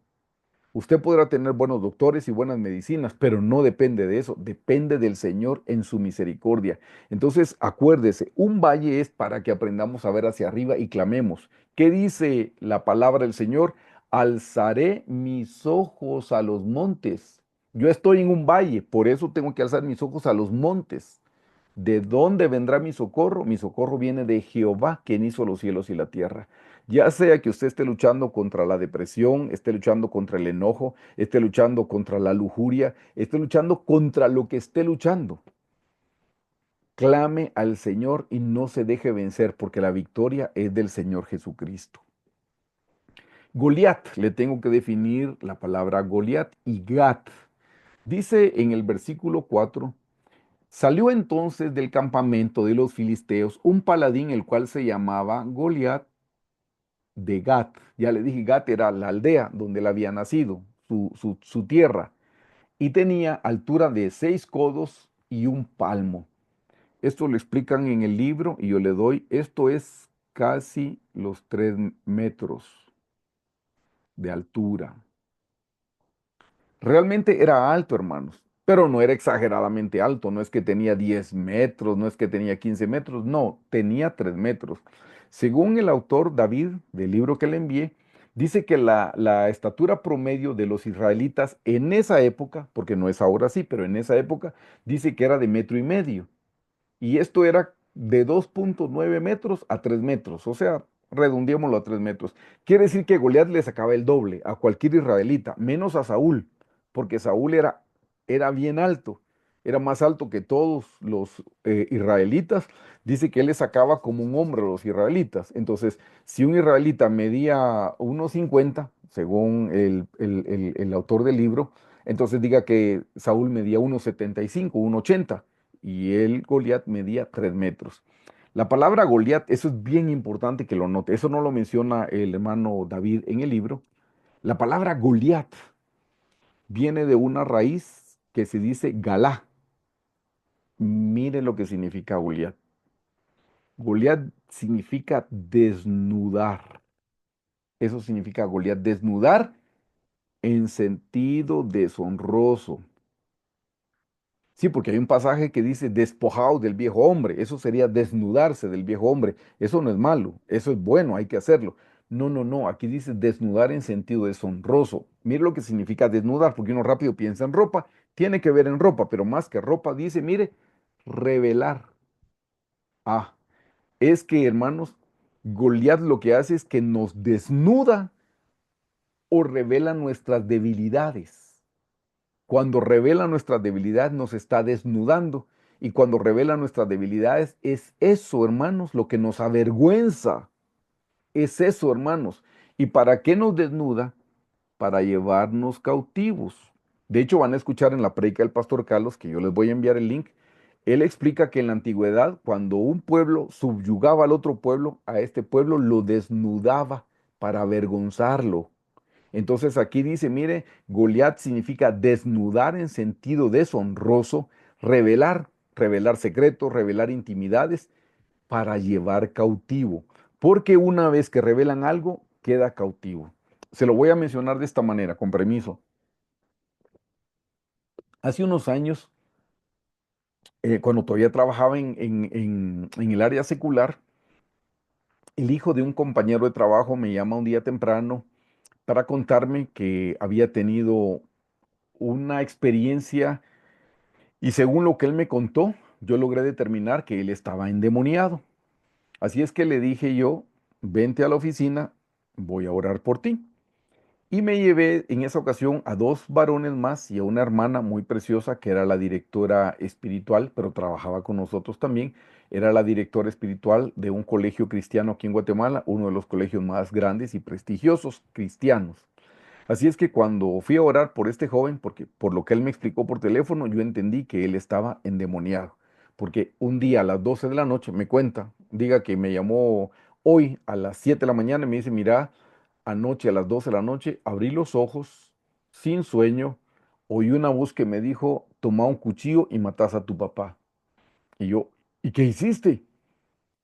Usted podrá tener buenos doctores y buenas medicinas, pero no depende de eso, depende del Señor en su misericordia. Entonces, acuérdese, un valle es para que aprendamos a ver hacia arriba y clamemos. ¿Qué dice la palabra del Señor? Alzaré mis ojos a los montes. Yo estoy en un valle, por eso tengo que alzar mis ojos a los montes. ¿De dónde vendrá mi socorro? Mi socorro viene de Jehová, quien hizo los cielos y la tierra. Ya sea que usted esté luchando contra la depresión, esté luchando contra el enojo, esté luchando contra la lujuria, esté luchando contra lo que esté luchando, clame al Señor y no se deje vencer, porque la victoria es del Señor Jesucristo. Goliat, le tengo que definir la palabra Goliat y Gat. Dice en el versículo 4. Salió entonces del campamento de los filisteos un paladín el cual se llamaba Goliat de Gat. Ya le dije, Gat era la aldea donde él había nacido, su tierra, y tenía altura de 6 codos y un palmo. Esto lo explican en el libro y yo le doy, esto es casi los 3 metros de altura. Realmente era alto, hermanos, pero no era exageradamente alto. No es que tenía 10 metros, no es que tenía 15 metros, no, tenía 3 metros. Según el autor David, del libro que le envié, dice que la estatura promedio de los israelitas en esa época, porque no es ahora sí, pero en esa época, dice que era de 1,5 metros. Y esto era de 2,9 metros a 3 metros, o sea, redondeémoslo a 3 metros. Quiere decir que Goliat le sacaba el doble a cualquier israelita, menos a Saúl, porque Saúl era bien alto, era más alto que todos los israelitas. Dice que él le sacaba como un hombre a los israelitas. Entonces, si un israelita medía 1,50, según el autor del libro, entonces diga que Saúl medía 1,75, 1,80 y el Goliat medía 3 metros. La palabra Goliat, eso es bien importante que lo note, eso no lo menciona el hermano David en el libro. La palabra Goliat viene de una raíz que se dice Galá. Mire lo que significa Goliat. Goliat significa desnudar. Eso significa Goliat, desnudar en sentido deshonroso. Sí, porque hay un pasaje que dice despojaos del viejo hombre. Eso sería desnudarse del viejo hombre. Eso no es malo, eso es bueno, hay que hacerlo. No, no, no. Aquí dice desnudar en sentido deshonroso. Mire lo que significa desnudar, porque uno rápido piensa en ropa. Tiene que ver en ropa, pero más que ropa dice, mire, revelar. Ah, es que hermanos, Goliat lo que hace es que nos desnuda o revela nuestras debilidades. Cuando revela nuestra debilidad, nos está desnudando. Y cuando revela nuestras debilidades, es eso, hermanos, lo que nos avergüenza. Es eso, hermanos. ¿Y para qué nos desnuda? Para llevarnos cautivos. De hecho, van a escuchar en la predica del pastor Carlos, que yo les voy a enviar el link. Él explica que en la antigüedad, cuando un pueblo subyugaba al otro pueblo, a este pueblo lo desnudaba para avergonzarlo. Entonces aquí dice, mire, Goliat significa desnudar en sentido deshonroso, revelar, revelar secretos, revelar intimidades para llevar cautivo. Porque una vez que revelan algo, queda cautivo. Se lo voy a mencionar de esta manera, con permiso. Hace unos años, cuando todavía trabajaba en el área secular, el hijo de un compañero de trabajo me llama un día temprano para contarme que había tenido una experiencia y según lo que él me contó, yo logré determinar que él estaba endemoniado. Así es que le dije yo, vente a la oficina, voy a orar por ti. Y me llevé en esa ocasión a dos varones más y a una hermana muy preciosa que era la directora espiritual, pero trabajaba con nosotros también. Era la directora espiritual de un colegio cristiano aquí en Guatemala, uno de los colegios más grandes y prestigiosos cristianos. Así es que cuando fui a orar por este joven, porque por lo que él me explicó por teléfono, yo entendí que él estaba endemoniado. Porque un día a las 12 de la noche me cuenta, diga que me llamó hoy a las 7 de la mañana y me dice, mira, anoche a las 12 de la noche abrí los ojos sin sueño, oí una voz que me dijo, toma un cuchillo y matás a tu papá. Y yo, ¿y qué hiciste?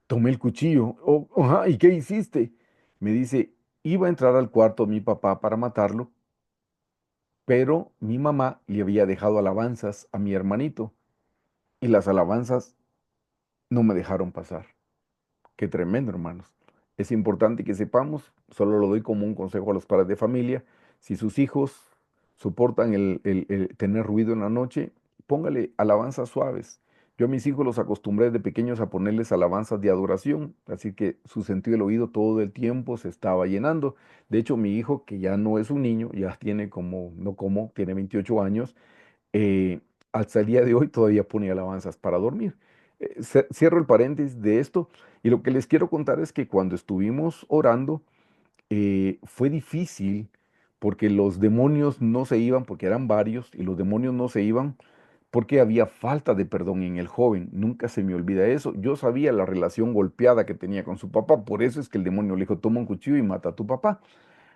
Tomé el cuchillo. "Oh, ajá, ¿y qué hiciste? Me dice, iba a entrar al cuarto de mi papá para matarlo, pero mi mamá le había dejado alabanzas a mi hermanito y las alabanzas no me dejaron pasar. Qué tremendo, hermanos. Es importante que sepamos, solo lo doy como un consejo a los padres de familia, si sus hijos soportan el tener ruido en la noche, póngale alabanzas suaves. Yo a mis hijos los acostumbré de pequeños a ponerles alabanzas de adoración, así que su sentido del oído todo el tiempo se estaba llenando. De hecho, mi hijo, que ya no es un niño, ya tiene como, no como, tiene 28 años, eh, hasta el día de hoy todavía pone alabanzas para dormir. Cierro el paréntesis de esto y lo que les quiero contar es que cuando estuvimos orando fue difícil porque los demonios no se iban, porque eran varios y los demonios no se iban porque había falta de perdón en el joven. Nunca se me olvida eso. Yo sabía la relación golpeada que tenía con su papá, por eso es que el demonio le dijo, toma un cuchillo y mata a tu papá.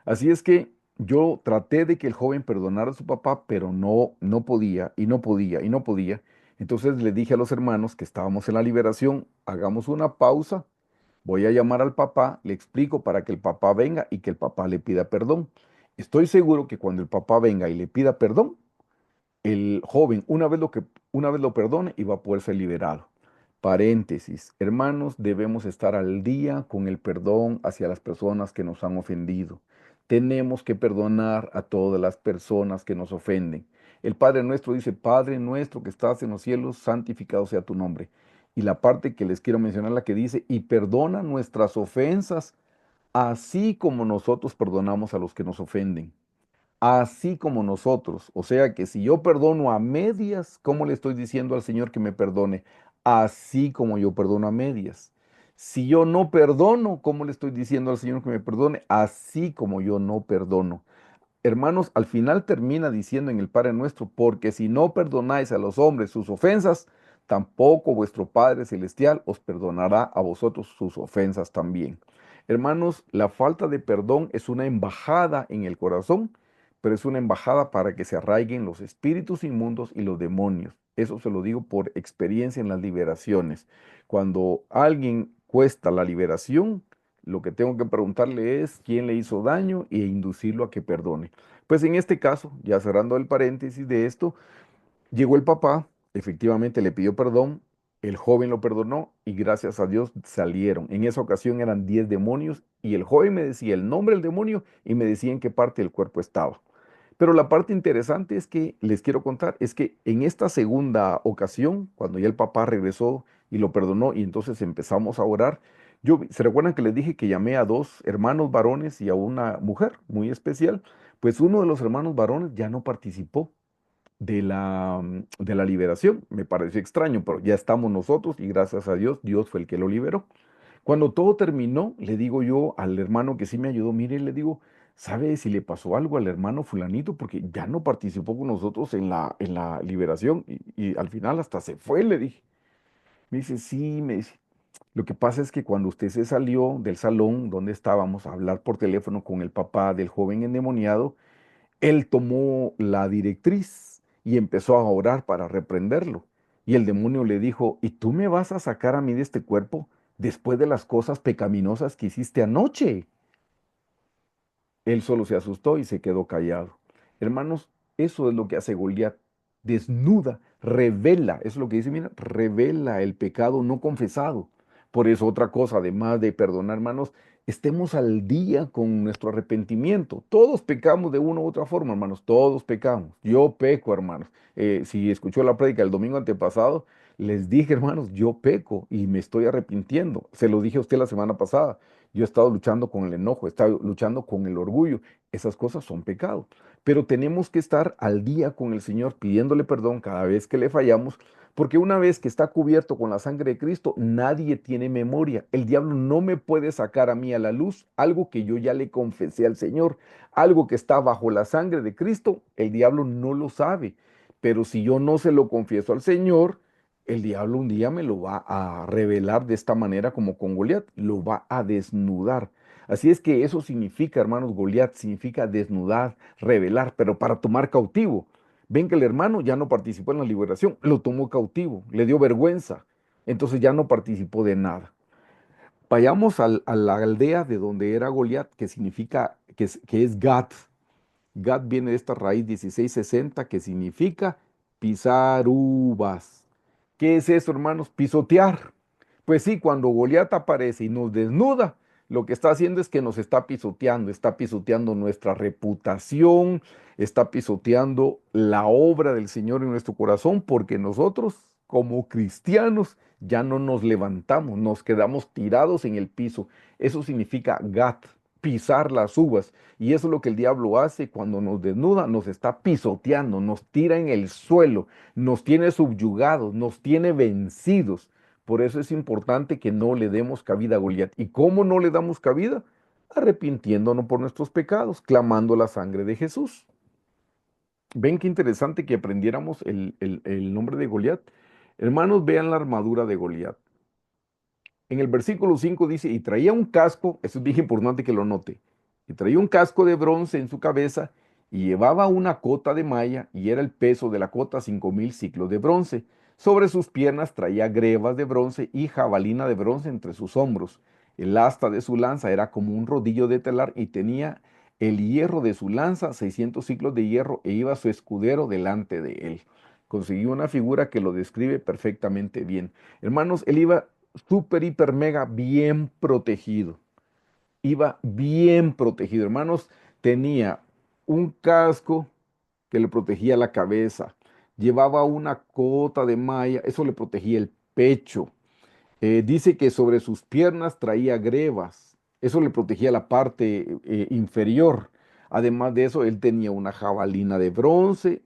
Así es que yo traté de que el joven perdonara a su papá, pero no podía y no podía y no podía. Entonces le dije a los hermanos que estábamos en la liberación, hagamos una pausa, voy a llamar al papá, le explico para que el papá venga y que el papá le pida perdón. Estoy seguro que cuando el papá venga y le pida perdón, el joven, una vez lo perdone, y va a poder ser liberado. Paréntesis, hermanos, debemos estar al día con el perdón hacia las personas que nos han ofendido. Tenemos que perdonar a todas las personas que nos ofenden. El Padre nuestro dice, Padre nuestro que estás en los cielos, santificado sea tu nombre. Y la parte que les quiero mencionar, la que dice, y perdona nuestras ofensas, así como nosotros perdonamos a los que nos ofenden, así como nosotros. O sea que si yo perdono a medias, ¿cómo le estoy diciendo al Señor que me perdone? Así como yo perdono a medias. Si yo no perdono, ¿cómo le estoy diciendo al Señor que me perdone? Así como yo no perdono. Hermanos, al final termina diciendo en el Padre nuestro, porque si no perdonáis a los hombres sus ofensas, tampoco vuestro Padre Celestial os perdonará a vosotros sus ofensas también. Hermanos, la falta de perdón es una embajada en el corazón, pero es una embajada para que se arraiguen los espíritus inmundos y los demonios. Eso se lo digo por experiencia en las liberaciones. Cuando alguien cuesta la liberación, lo que tengo que preguntarle es quién le hizo daño e inducirlo a que perdone. Pues en este caso, ya cerrando el paréntesis de esto, llegó el papá, efectivamente le pidió perdón, el joven lo perdonó y gracias a Dios salieron. En esa ocasión eran 10 demonios y el joven me decía el nombre del demonio y me decía en qué parte del cuerpo estaba. Pero la parte interesante es que les quiero contar, es que en esta segunda ocasión, cuando ya el papá regresó y lo perdonó y entonces empezamos a orar, ¿se recuerdan que les dije que llamé a dos hermanos varones y a una mujer muy especial? Pues uno de los hermanos varones ya no participó de la liberación. Me pareció extraño, pero ya estamos nosotros y gracias a Dios, Dios fue el que lo liberó. Cuando todo terminó, le digo yo al hermano que sí me ayudó, mire, le digo, ¿sabe si le pasó algo al hermano fulanito? Porque ya no participó con nosotros en la liberación y al final hasta se fue, le dije. Me dice, sí, me dice. Lo que pasa es que cuando usted se salió del salón donde estábamos a hablar por teléfono con el papá del joven endemoniado, él tomó la directriz y empezó a orar para reprenderlo. Y el demonio le dijo, ¿y tú me vas a sacar a mí de este cuerpo después de las cosas pecaminosas que hiciste anoche? Él solo se asustó y se quedó callado. Hermanos, eso es lo que hace Goliat. desnuda, revela, eso es lo que dice, mira, revela el pecado no confesado. Por eso otra cosa, además de perdonar, hermanos, estemos al día con nuestro arrepentimiento. Todos pecamos de una u otra forma, hermanos, todos pecamos. Yo peco, hermanos. Si escuchó la prédica el domingo antepasado, les dije, hermanos, yo peco y me estoy arrepintiendo. Se lo dije a usted la semana pasada. Yo he estado luchando con el enojo, he estado luchando con el orgullo. Esas cosas son pecados. Pero tenemos que estar al día con el Señor pidiéndole perdón cada vez que le fallamos, porque una vez que está cubierto con la sangre de Cristo, nadie tiene memoria. El diablo no me puede sacar a mí a la luz algo que yo ya le confesé al Señor, algo que está bajo la sangre de Cristo, el diablo no lo sabe. Pero si yo no se lo confieso al Señor, el diablo un día me lo va a revelar de esta manera como con Goliat, lo va a desnudar. Así es que eso significa, hermanos, Goliat significa desnudar, revelar, pero para tomar cautivo. Ven que el hermano ya no participó en la liberación, lo tomó cautivo, le dio vergüenza, entonces ya no participó de nada. Vayamos a la aldea de donde era Goliat, que significa, que es Gat. Gat viene de esta raíz 1660 que significa pisar uvas. ¿Qué es eso, hermanos? Pisotear. Pues sí, cuando Goliat aparece y nos desnuda, lo que está haciendo es que nos está pisoteando nuestra reputación, está pisoteando la obra del Señor en nuestro corazón, porque nosotros, como cristianos, ya no nos levantamos, nos quedamos tirados en el piso. Eso significa Gat, pisar las uvas. Y eso es lo que el diablo hace cuando nos desnuda, nos está pisoteando, nos tira en el suelo, nos tiene subyugados, nos tiene vencidos. Por eso es importante que no le demos cabida a Goliat. ¿Y cómo no le damos cabida? Arrepintiéndonos por nuestros pecados, clamando la sangre de Jesús. Ven qué interesante que aprendiéramos el nombre de Goliat. Hermanos, vean la armadura de Goliat. En el versículo 5 dice, y traía un casco, eso es bien importante que lo note, y traía un casco de bronce en su cabeza y llevaba una cota de malla y era el peso de la cota 5000 ciclos de bronce. Sobre sus piernas traía grebas de bronce y jabalina de bronce entre sus hombros. El asta de su lanza era como un rodillo de telar y tenía el hierro de su lanza, 600 ciclos de hierro, e iba su escudero delante de él. Conseguí una figura que lo describe perfectamente bien. Hermanos, él iba súper, hiper, mega bien protegido. Iba bien protegido. Hermanos, tenía un casco que le protegía la cabeza. Llevaba una cota de malla, eso le protegía el pecho. Dice que sobre sus piernas traía grebas. Eso le protegía la parte inferior. Además de eso, él tenía una jabalina de bronce,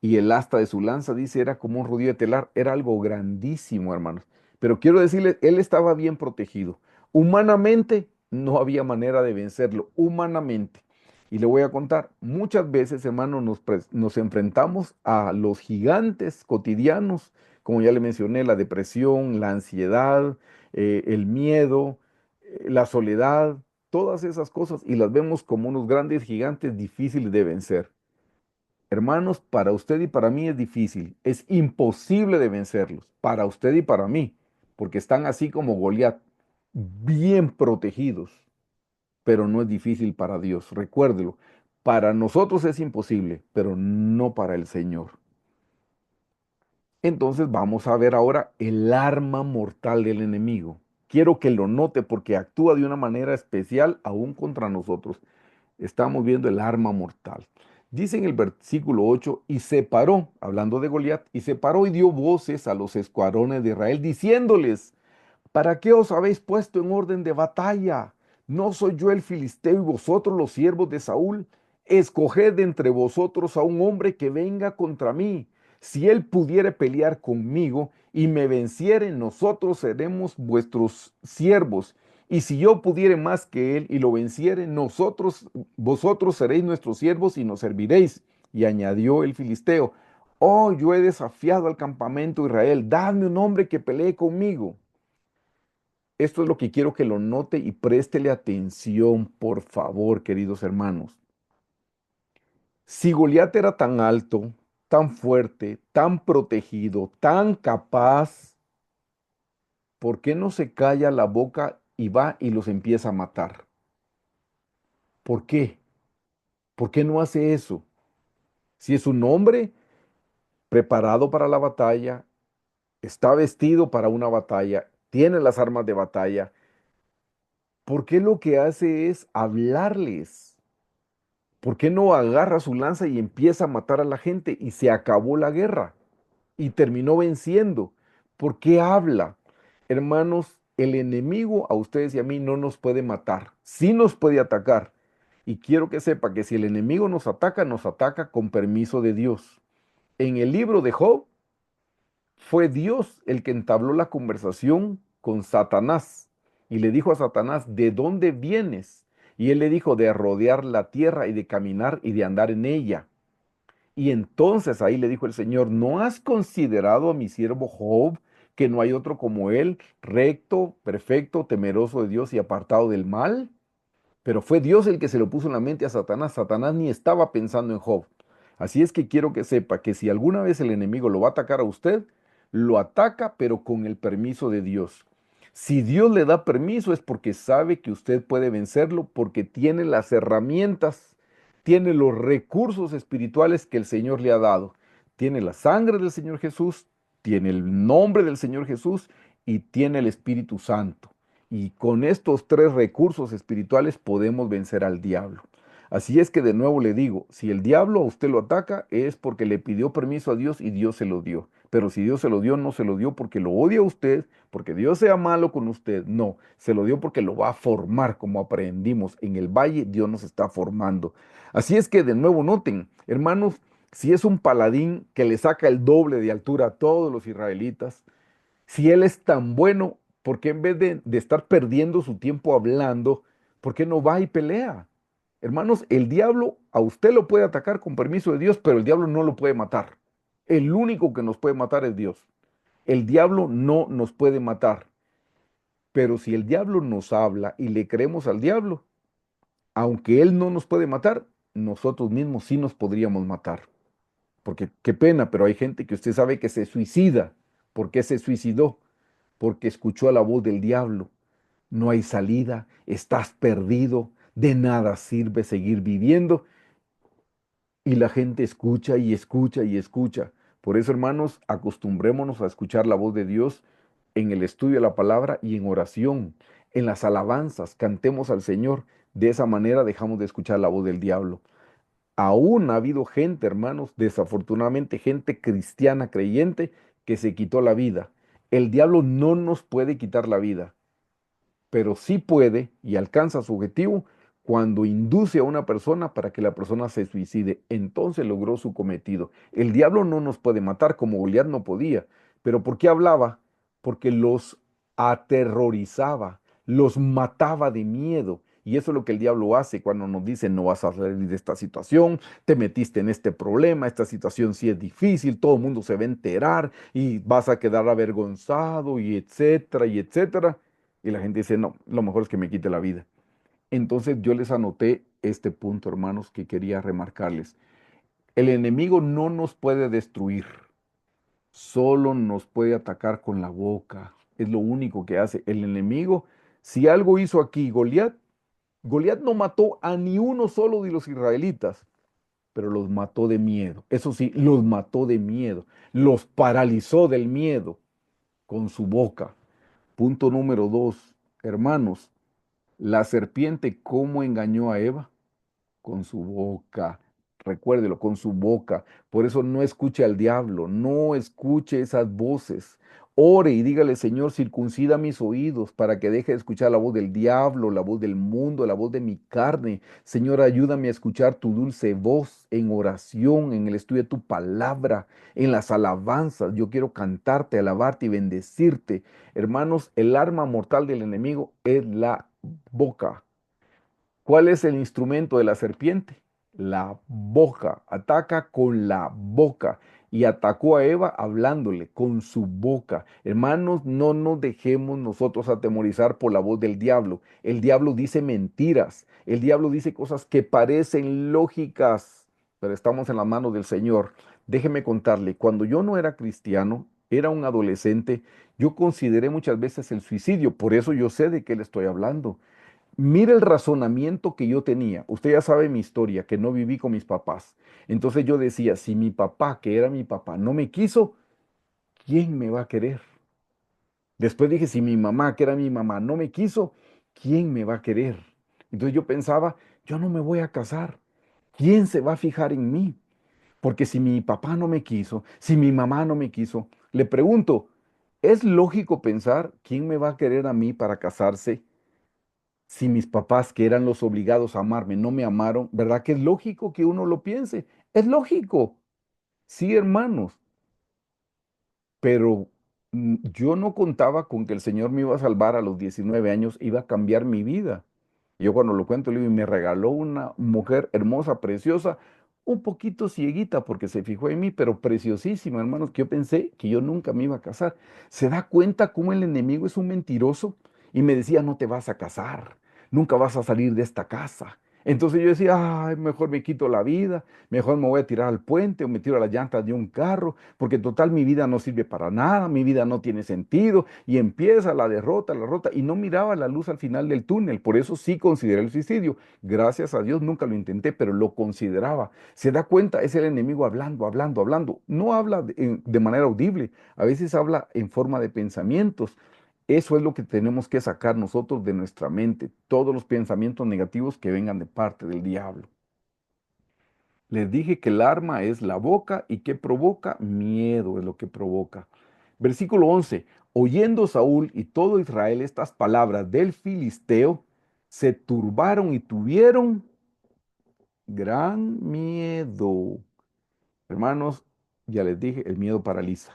y el asta de su lanza, dice, era como un rodillo de telar. Era algo grandísimo, hermanos. Pero quiero decirles, él estaba bien protegido. Humanamente, no había manera de vencerlo. Humanamente. Y le voy a contar, muchas veces, hermanos, nos enfrentamos a los gigantes cotidianos, como ya le mencioné, la depresión, la ansiedad, el miedo, la soledad, todas esas cosas, y las vemos como unos grandes gigantes difíciles de vencer. Hermanos, para usted y para mí es difícil, es imposible de vencerlos, para usted y para mí, porque están así como Goliat, bien protegidos, pero no es difícil para Dios, recuérdelo. Para nosotros es imposible, pero no para el Señor. Entonces vamos a ver ahora el arma mortal del enemigo. Quiero que lo note porque actúa de una manera especial aún contra nosotros. Estamos viendo el arma mortal. Dice en el versículo 8, y se paró, hablando de Goliat, y se paró y dio voces a los escuadrones de Israel, diciéndoles, ¿para qué os habéis puesto en orden de batalla? ¿No soy yo el filisteo y vosotros los siervos de Saúl? Escoged de entre vosotros a un hombre que venga contra mí. Si él pudiere pelear conmigo y me venciere, nosotros seremos vuestros siervos. Y si yo pudiere más que él y lo venciere, vosotros seréis nuestros siervos y nos serviréis. Y añadió el filisteo, oh, yo he desafiado al campamento de Israel, dadme un hombre que pelee conmigo. Esto es lo que quiero que lo note y préstele atención, por favor, queridos hermanos. Si Goliat era tan alto, tan fuerte, tan protegido, tan capaz, ¿por qué no se calla la boca y va y los empieza a matar? ¿Por qué? ¿Por qué no hace eso? Si es un hombre preparado para la batalla, está vestido para una batalla, tiene las armas de batalla, ¿por qué lo que hace es hablarles? ¿Por qué no agarra su lanza y empieza a matar a la gente y se acabó la guerra y terminó venciendo? ¿Por qué habla? Hermanos, el enemigo a ustedes y a mí no nos puede matar, sí nos puede atacar. Y quiero que sepa que si el enemigo nos ataca con permiso de Dios. En el libro de Job, fue Dios el que entabló la conversación con Satanás y le dijo a Satanás, ¿de dónde vienes? Y él le dijo, de rodear la tierra y de caminar y de andar en ella. Y entonces ahí le dijo el Señor, ¿no has considerado a mi siervo Job, que no hay otro como él, recto, perfecto, temeroso de Dios y apartado del mal? Pero fue Dios el que se lo puso en la mente a Satanás. Satanás ni estaba pensando en Job. Así es que quiero que sepa que si alguna vez el enemigo lo va a atacar a usted, lo ataca, pero con el permiso de Dios. Si Dios le da permiso es porque sabe que usted puede vencerlo, porque tiene las herramientas, tiene los recursos espirituales que el Señor le ha dado. Tiene la sangre del Señor Jesús, tiene el nombre del Señor Jesús y tiene el Espíritu Santo. Y con estos tres recursos espirituales podemos vencer al diablo. Así es que de nuevo le digo, si el diablo a usted lo ataca es porque le pidió permiso a Dios y Dios se lo dio. Pero si Dios se lo dio, no se lo dio porque lo odia a usted, porque Dios sea malo con usted. No, se lo dio porque lo va a formar, como aprendimos. En el valle Dios nos está formando. Así es que de nuevo noten, hermanos, si es un paladín que le saca el doble de altura a todos los israelitas, si Él es tan bueno, ¿por qué en vez de estar perdiendo su tiempo hablando, por qué no va y pelea? Hermanos, el diablo a usted lo puede atacar con permiso de Dios, pero el diablo no lo puede matar. El único que nos puede matar es Dios. El diablo no nos puede matar. Pero si el diablo nos habla y le creemos al diablo, aunque él no nos puede matar, nosotros mismos sí nos podríamos matar. Porque qué pena, pero hay gente que usted sabe que se suicida. ¿Por qué se suicidó? Porque escuchó a la voz del diablo. No hay salida, estás perdido, de nada sirve seguir viviendo. Y la gente escucha y escucha y escucha. Por eso, hermanos, acostumbrémonos a escuchar la voz de Dios en el estudio de la palabra y en oración, en las alabanzas, cantemos al Señor. De esa manera dejamos de escuchar la voz del diablo. Aún ha habido gente, hermanos, desafortunadamente gente cristiana creyente que se quitó la vida. El diablo no nos puede quitar la vida, pero sí puede y alcanza su objetivo cuando induce a una persona para que la persona se suicide. Entonces logró su cometido. El diablo no nos puede matar como Goliat no podía. ¿Pero por qué hablaba? Porque los aterrorizaba, los mataba de miedo. Y eso es lo que el diablo hace cuando nos dice no vas a salir de esta situación, te metiste en este problema, esta situación sí es difícil, todo el mundo se va a enterar y vas a quedar avergonzado y etcétera y etcétera. Y la gente dice, no, lo mejor es que me quite la vida. Entonces yo les anoté este punto, hermanos, que quería remarcarles. El enemigo no nos puede destruir, solo nos puede atacar con la boca. Es lo único que hace. El enemigo, si algo hizo aquí Goliat, Goliat no mató a ni uno solo de los israelitas, pero los mató de miedo. Eso sí, los mató de miedo. Los paralizó del miedo con su boca. Punto número dos, hermanos. La serpiente, ¿cómo engañó a Eva? Con su boca. Recuérdelo, con su boca. Por eso no escuche al diablo, no escuche esas voces. Ore y dígale, Señor, circuncida mis oídos para que deje de escuchar la voz del diablo, la voz del mundo, la voz de mi carne. Señor, ayúdame a escuchar tu dulce voz en oración, en el estudio de tu palabra, en las alabanzas. Yo quiero cantarte, alabarte y bendecirte. Hermanos, el arma mortal del enemigo es la boca. ¿Cuál es el instrumento de la serpiente? La boca. Ataca con la boca. Y atacó a Eva hablándole con su boca. Hermanos, no nos dejemos nosotros atemorizar por la voz del diablo. El diablo dice mentiras. El diablo dice cosas que parecen lógicas, pero estamos en las manos del Señor. Déjeme contarle, cuando yo no era cristiano, era un adolescente, yo consideré muchas veces el suicidio. Por eso yo sé de qué le estoy hablando. Mira el razonamiento que yo tenía. Usted ya sabe mi historia, que no viví con mis papás. Entonces yo decía, si mi papá, que era mi papá, no me quiso, ¿quién me va a querer? Después dije, si mi mamá, que era mi mamá, no me quiso, ¿quién me va a querer? Entonces yo pensaba, yo no me voy a casar. ¿Quién se va a fijar en mí? Porque si mi papá no me quiso, si mi mamá no me quiso, le pregunto, ¿es lógico pensar quién me va a querer a mí para casarse si mis papás, que eran los obligados a amarme, no me amaron? ¿Verdad que es lógico que uno lo piense? Es lógico. Sí, hermanos, pero yo no contaba con que el Señor me iba a salvar a los 19 años, iba a cambiar mi vida. Yo cuando lo cuento, le digo, y me regaló una mujer hermosa, preciosa, un poquito cieguita porque se fijó en mí, pero preciosísima, hermanos, que yo pensé que yo nunca me iba a casar. ¿Se da cuenta cómo el enemigo es un mentiroso? Y me decía, no te vas a casar, nunca vas a salir de esta casa. Entonces yo decía, ay, mejor me quito la vida, mejor me voy a tirar al puente o me tiro a las llantas de un carro, porque total mi vida no sirve para nada, mi vida no tiene sentido, y empieza la derrota, y no miraba la luz al final del túnel. Por eso sí consideré el suicidio. Gracias a Dios nunca lo intenté, pero lo consideraba. ¿Se da cuenta? Es el enemigo hablando, hablando, hablando. No habla de manera audible, a veces habla en forma de pensamientos. Eso es lo que tenemos que sacar nosotros de nuestra mente, todos los pensamientos negativos que vengan de parte del diablo. Les dije que el arma es la boca y que provoca miedo, es lo que provoca. Versículo 11. Oyendo Saúl y todo Israel estas palabras del filisteo, se turbaron y tuvieron gran miedo. Hermanos, ya les dije, el miedo paraliza.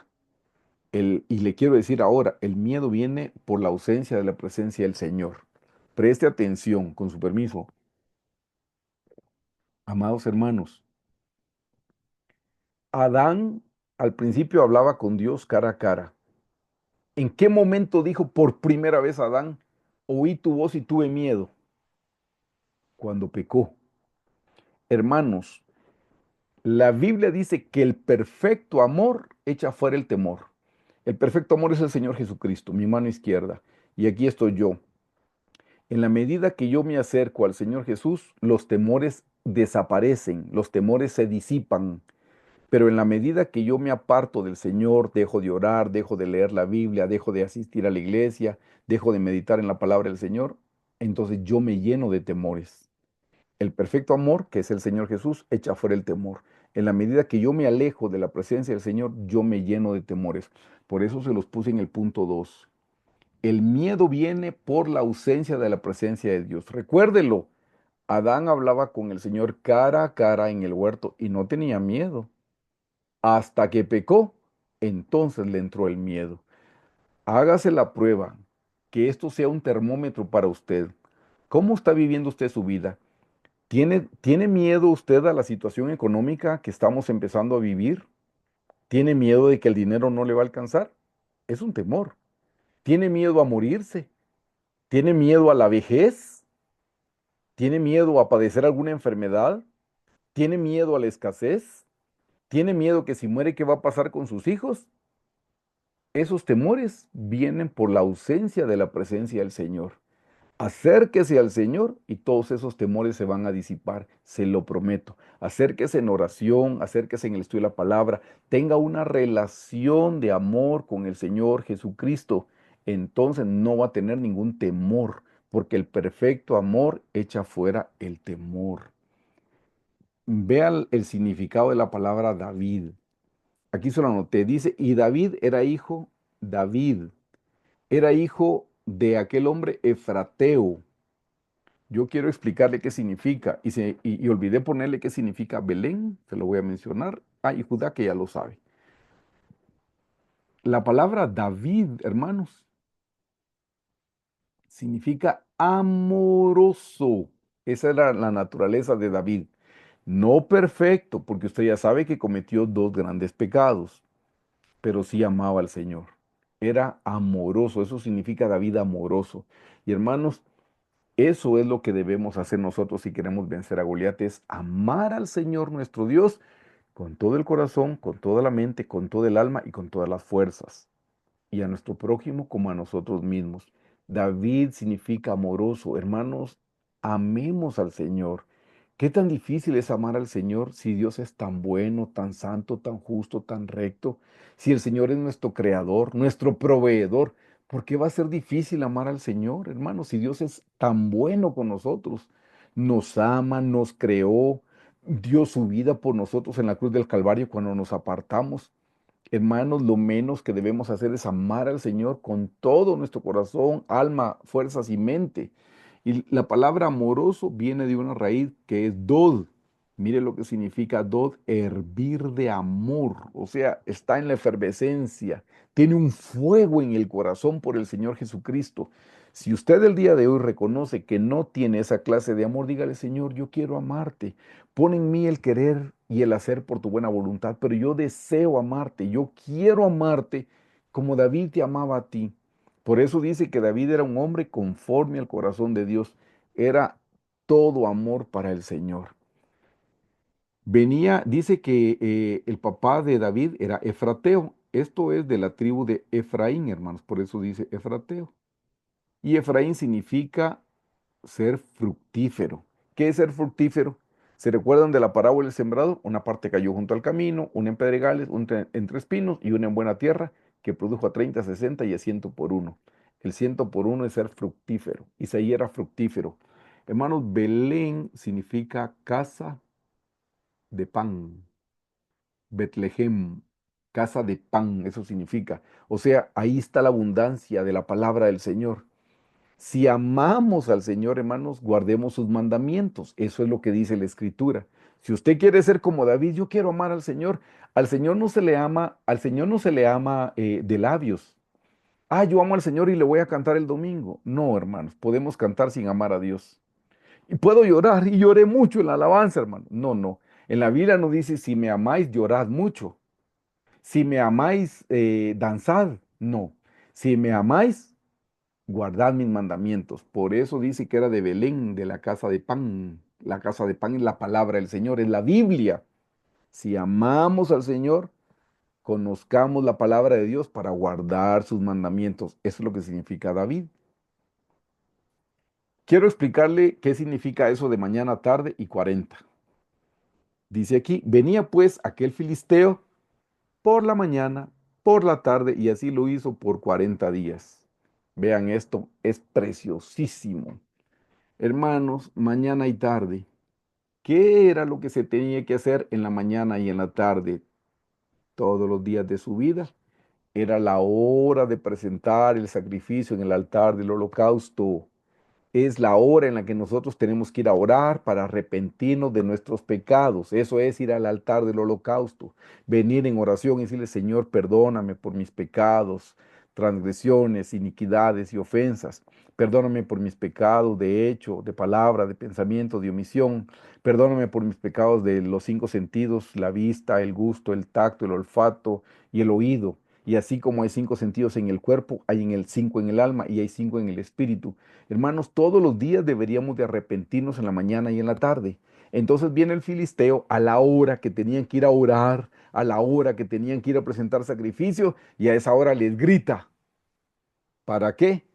Y le quiero decir ahora, el miedo viene por la ausencia de la presencia del Señor. Preste atención, con su permiso. Amados hermanos, Adán al principio hablaba con Dios cara a cara. ¿En qué momento dijo por primera vez Adán, oí tu voz y tuve miedo? Cuando pecó. Hermanos, la Biblia dice que el perfecto amor echa fuera el temor. El perfecto amor es el Señor Jesucristo, mi mano izquierda. Y aquí estoy yo. En la medida que yo me acerco al Señor Jesús, los temores desaparecen, los temores se disipan. Pero en la medida que yo me aparto del Señor, dejo de orar, dejo de leer la Biblia, dejo de asistir a la iglesia, dejo de meditar en la palabra del Señor, entonces yo me lleno de temores. El perfecto amor, que es el Señor Jesús, echa fuera el temor. En la medida que yo me alejo de la presencia del Señor, yo me lleno de temores. Por eso se los puse en el punto 2. El miedo viene por la ausencia de la presencia de Dios. Recuérdelo, Adán hablaba con el Señor cara a cara en el huerto y no tenía miedo. Hasta que pecó, entonces le entró el miedo. Hágase la prueba, que esto sea un termómetro para usted. ¿Cómo está viviendo usted su vida? ¿Tiene miedo usted a la situación económica que estamos empezando a vivir? ¿Tiene miedo de que el dinero no le va a alcanzar? Es un temor. ¿Tiene miedo a morirse? ¿Tiene miedo a la vejez? ¿Tiene miedo a padecer alguna enfermedad? ¿Tiene miedo a la escasez? ¿Tiene miedo que si muere, qué va a pasar con sus hijos? Esos temores vienen por la ausencia de la presencia del Señor. Acérquese al Señor y todos esos temores se van a disipar, se lo prometo. Acérquese en oración, acérquese en el estudio de la palabra, tenga una relación de amor con el Señor Jesucristo. Entonces no va a tener ningún temor, porque el perfecto amor echa fuera el temor. Vea el significado de la palabra David. Aquí se lo anoté. Dice, y David era hijo de aquel hombre Efrateo. Yo quiero explicarle qué significa y olvidé ponerle qué significa Belén, se lo voy a mencionar. Ah, y Judá que ya lo sabe. La palabra David, hermanos, significa amoroso. Esa era la naturaleza de David. No perfecto, porque usted ya sabe que cometió dos grandes pecados, pero sí amaba al Señor. Era amoroso, eso significa David amoroso. Y hermanos, eso es lo que debemos hacer nosotros si queremos vencer a Goliat, es amar al Señor nuestro Dios con todo el corazón, con toda la mente, con todo el alma y con todas las fuerzas. Y a nuestro prójimo como a nosotros mismos. David significa amoroso. Hermanos, amemos al Señor. ¿Qué tan difícil es amar al Señor si Dios es tan bueno, tan santo, tan justo, tan recto? Si el Señor es nuestro creador, nuestro proveedor, ¿por qué va a ser difícil amar al Señor, hermanos? Si Dios es tan bueno con nosotros, nos ama, nos creó, dio su vida por nosotros en la cruz del Calvario cuando nos apartamos. Hermanos, lo menos que debemos hacer es amar al Señor con todo nuestro corazón, alma, fuerzas y mente. Y la palabra amoroso viene de una raíz que es dod. Mire lo que significa dod, hervir de amor. O sea, está en la efervescencia, tiene un fuego en el corazón por el Señor Jesucristo. Si usted el día de hoy reconoce que no tiene esa clase de amor, dígale, Señor, yo quiero amarte. Pon en mí el querer y el hacer por tu buena voluntad, pero yo deseo amarte, yo quiero amarte como David te amaba a ti. Por eso dice que David era un hombre conforme al corazón de Dios, era todo amor para el Señor. Venía, dice que el papá de David era Efrateo, esto es de la tribu de Efraín, hermanos, por eso dice Efrateo. Y Efraín significa ser fructífero. ¿Qué es ser fructífero? ¿Se recuerdan de la parábola del sembrado? Una parte cayó junto al camino, una en pedregales, una entre espinos y una en buena tierra, que produjo a 30, 60 y a 100 por uno. El 100 por uno es ser fructífero. Isaías era fructífero. Hermanos, Belén significa casa de pan. Betlehem, casa de pan, eso significa. O sea, ahí está la abundancia de la palabra del Señor. Si amamos al Señor, hermanos, guardemos sus mandamientos. Eso es lo que dice la Escritura. Si usted quiere ser como David, yo quiero amar al Señor no se le ama, al Señor no se le ama de labios. Ah, yo amo al Señor y le voy a cantar el domingo. No, hermanos, podemos cantar sin amar a Dios. Y puedo llorar, y lloré mucho en la alabanza, hermano. No, no. En la Biblia no dice, si me amáis, llorad mucho. Si me amáis, danzad. No. Si me amáis, guardad mis mandamientos. Por eso dice que era de Belén, de la casa de pan. La casa de pan es la palabra del Señor, es la Biblia. Si amamos al Señor, conozcamos la palabra de Dios para guardar sus mandamientos. Eso es lo que significa David. Quiero explicarle qué significa eso de mañana, tarde y 40. Dice aquí, venía pues aquel filisteo por la mañana, por la tarde, y así lo hizo por 40 días. Vean esto, es preciosísimo. Hermanos, mañana y tarde. ¿Qué era lo que se tenía que hacer en la mañana y en la tarde todos los días de su vida? Era la hora de presentar el sacrificio en el altar del holocausto. Es la hora en la que nosotros tenemos que ir a orar para arrepentirnos de nuestros pecados. Eso es ir al altar del holocausto, venir en oración y decirle, Señor, perdóname por mis pecados, transgresiones, iniquidades y ofensas. Perdóname por mis pecados de hecho, de palabra, de pensamiento, de omisión. Perdóname por mis pecados de los cinco sentidos, la vista, el gusto, el tacto, el olfato y el oído. Y así como hay cinco sentidos en el cuerpo, hay en el cinco en el alma y hay cinco en el espíritu. Hermanos, todos los días deberíamos de arrepentirnos en la mañana y en la tarde. Entonces viene el filisteo a la hora que tenían que ir a orar, a la hora que tenían que ir a presentar sacrificio, y a esa hora les grita. ¿Para qué?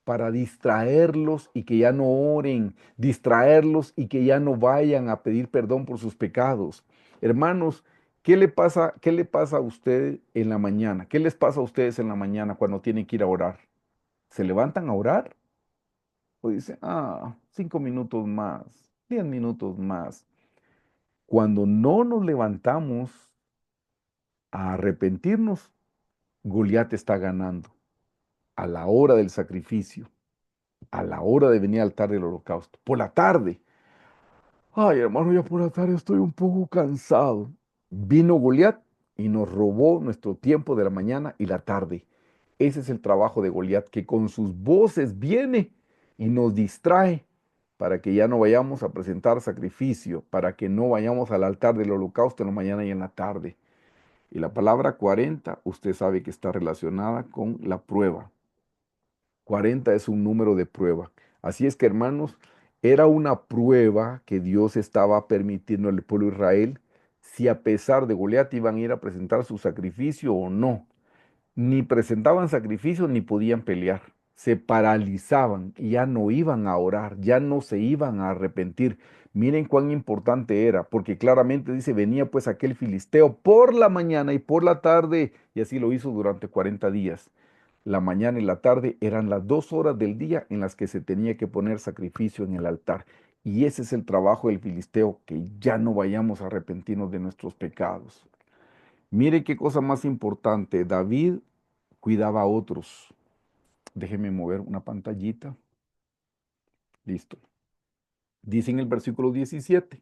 Para distraerlos y que ya no oren, distraerlos y que ya no vayan a pedir perdón por sus pecados. Hermanos, qué le pasa a usted en la mañana? ¿Qué les pasa a ustedes en la mañana cuando tienen que ir a orar? ¿Se levantan a orar? O dice, 5 minutos más, 10 minutos más. Cuando no nos levantamos a arrepentirnos, Goliat está ganando a la hora del sacrificio, a la hora de venir al altar del holocausto. Por la tarde, ay hermano, ya por la tarde estoy un poco cansado. Vino Goliat y nos robó nuestro tiempo de la mañana y la tarde. Ese es el trabajo de Goliat, que con sus voces viene y nos distrae para que ya no vayamos a presentar sacrificio, para que no vayamos al altar del holocausto en la mañana y en la tarde. Y la palabra 40, usted sabe que está relacionada con la prueba. 40 es un número de prueba. Así es que, hermanos, era una prueba que Dios estaba permitiendo al pueblo de Israel, si a pesar de Goliat iban a ir a presentar su sacrificio o no. Ni presentaban sacrificio ni podían pelear. se paralizaban y ya no iban a orar, ya no se iban a arrepentir. Miren cuán importante era, porque claramente dice, venía pues aquel filisteo por la mañana y por la tarde, y así lo hizo durante 40 días. La mañana y la tarde eran las 2 horas del día en las que se tenía que poner sacrificio en el altar. Y ese es el trabajo del filisteo, que ya no vayamos a arrepentirnos de nuestros pecados. Mire qué cosa más importante, David cuidaba a otros. Déjeme mover una pantallita. Listo. Dice en el versículo 17.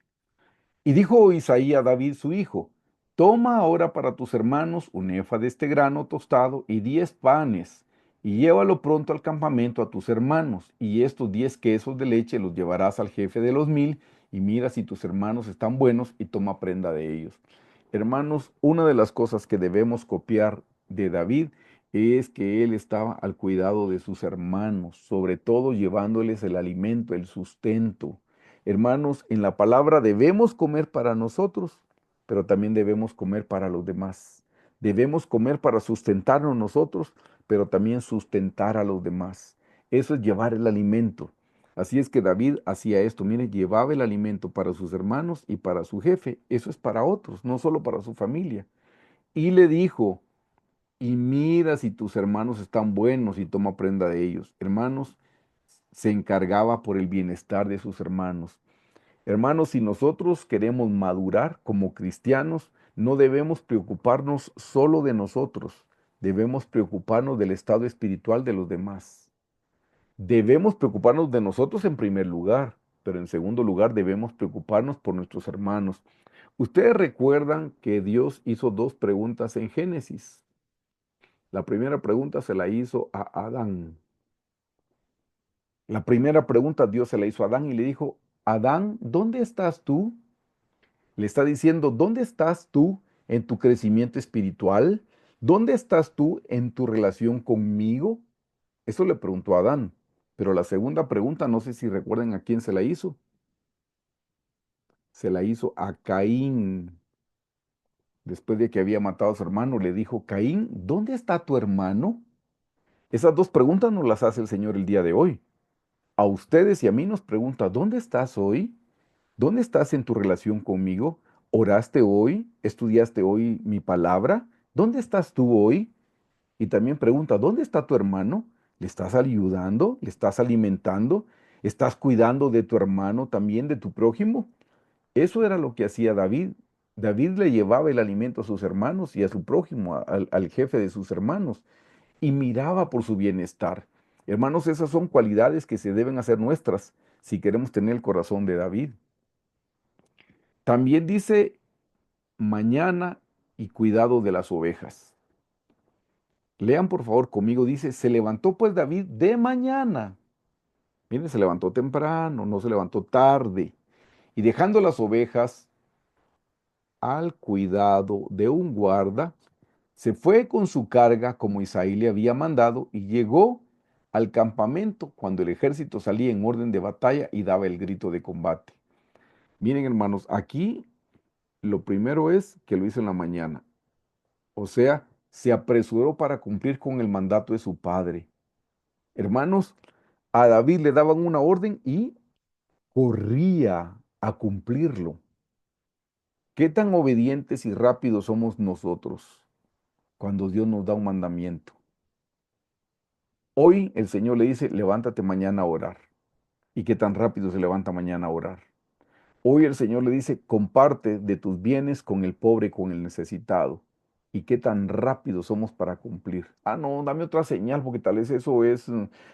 Y dijo Isaí a David su hijo, toma ahora para tus hermanos un efa de este grano tostado y 10 panes, y llévalo pronto al campamento a tus hermanos, y estos 10 quesos de leche los llevarás al jefe de los 1000, y mira si tus hermanos están buenos, y toma prenda de ellos. Hermanos, una de las cosas que debemos copiar de David es que él estaba al cuidado de sus hermanos, sobre todo llevándoles el alimento, el sustento. Hermanos, en la palabra debemos comer para nosotros, pero también debemos comer para los demás. Debemos comer para sustentarnos nosotros, pero también sustentar a los demás. Eso es llevar el alimento. Así es que David hacía esto, mire, llevaba el alimento para sus hermanos y para su jefe. Eso es para otros, no solo para su familia. Y le dijo, y mira si tus hermanos están buenos y toma prenda de ellos. Hermanos, se encargaba por el bienestar de sus hermanos. Hermanos, si nosotros queremos madurar como cristianos, no debemos preocuparnos solo de nosotros, debemos preocuparnos del estado espiritual de los demás. Debemos preocuparnos de nosotros en primer lugar, pero en segundo lugar debemos preocuparnos por nuestros hermanos. Ustedes recuerdan que Dios hizo dos preguntas en Génesis. La primera pregunta se la hizo a Adán. La primera pregunta Dios se la hizo a Adán y le dijo, Adán, ¿dónde estás tú? Le está diciendo, ¿dónde estás tú en tu crecimiento espiritual? ¿Dónde estás tú en tu relación conmigo? Eso le preguntó a Adán. Pero la segunda pregunta, no sé si recuerdan a quién se la hizo. Se la hizo a Caín. Después de que había matado a su hermano, le dijo, Caín, ¿dónde está tu hermano? Esas dos preguntas nos las hace el Señor el día de hoy. A ustedes y a mí nos pregunta, ¿dónde estás hoy? ¿Dónde estás en tu relación conmigo? ¿Oraste hoy? ¿Estudiaste hoy mi palabra? ¿Dónde estás tú hoy? Y también pregunta, ¿dónde está tu hermano? ¿Le estás ayudando? ¿Le estás alimentando? ¿Estás cuidando de tu hermano, también de tu prójimo? Eso era lo que hacía David. David le llevaba el alimento a sus hermanos y a su prójimo, al jefe de sus hermanos, y miraba por su bienestar. Hermanos, esas son cualidades que se deben hacer nuestras si queremos tener el corazón de David. También dice mañana y cuidado de las ovejas. Lean por favor conmigo, dice, se levantó pues David de mañana. Miren, se levantó temprano, no se levantó tarde. Y dejando las ovejas al cuidado de un guarda, se fue con su carga como Isaí le había mandado y llegó al campamento cuando el ejército salía en orden de batalla y daba el grito de combate. Miren hermanos, aquí lo primero es que lo hizo en la mañana. O sea, se apresuró para cumplir con el mandato de su padre. Hermanos, a David le daban una orden y corría a cumplirlo. ¿Qué tan obedientes y rápidos somos nosotros cuando Dios nos da un mandamiento? Hoy el Señor le dice, levántate mañana a orar. ¿Y qué tan rápido se levanta mañana a orar? Hoy el Señor le dice, comparte de tus bienes con el pobre, con el necesitado. ¿Y qué tan rápido somos para cumplir? Ah, no, dame otra señal, porque tal vez eso es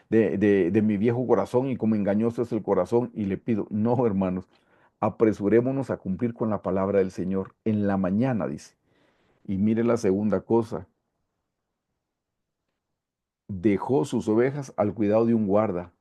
de mi viejo corazón y como engañoso es el corazón y le pido, no, hermanos, apresurémonos a cumplir con la palabra del Señor en la mañana, dice. Y mire la segunda cosa, dejó sus ovejas al cuidado de un guarda.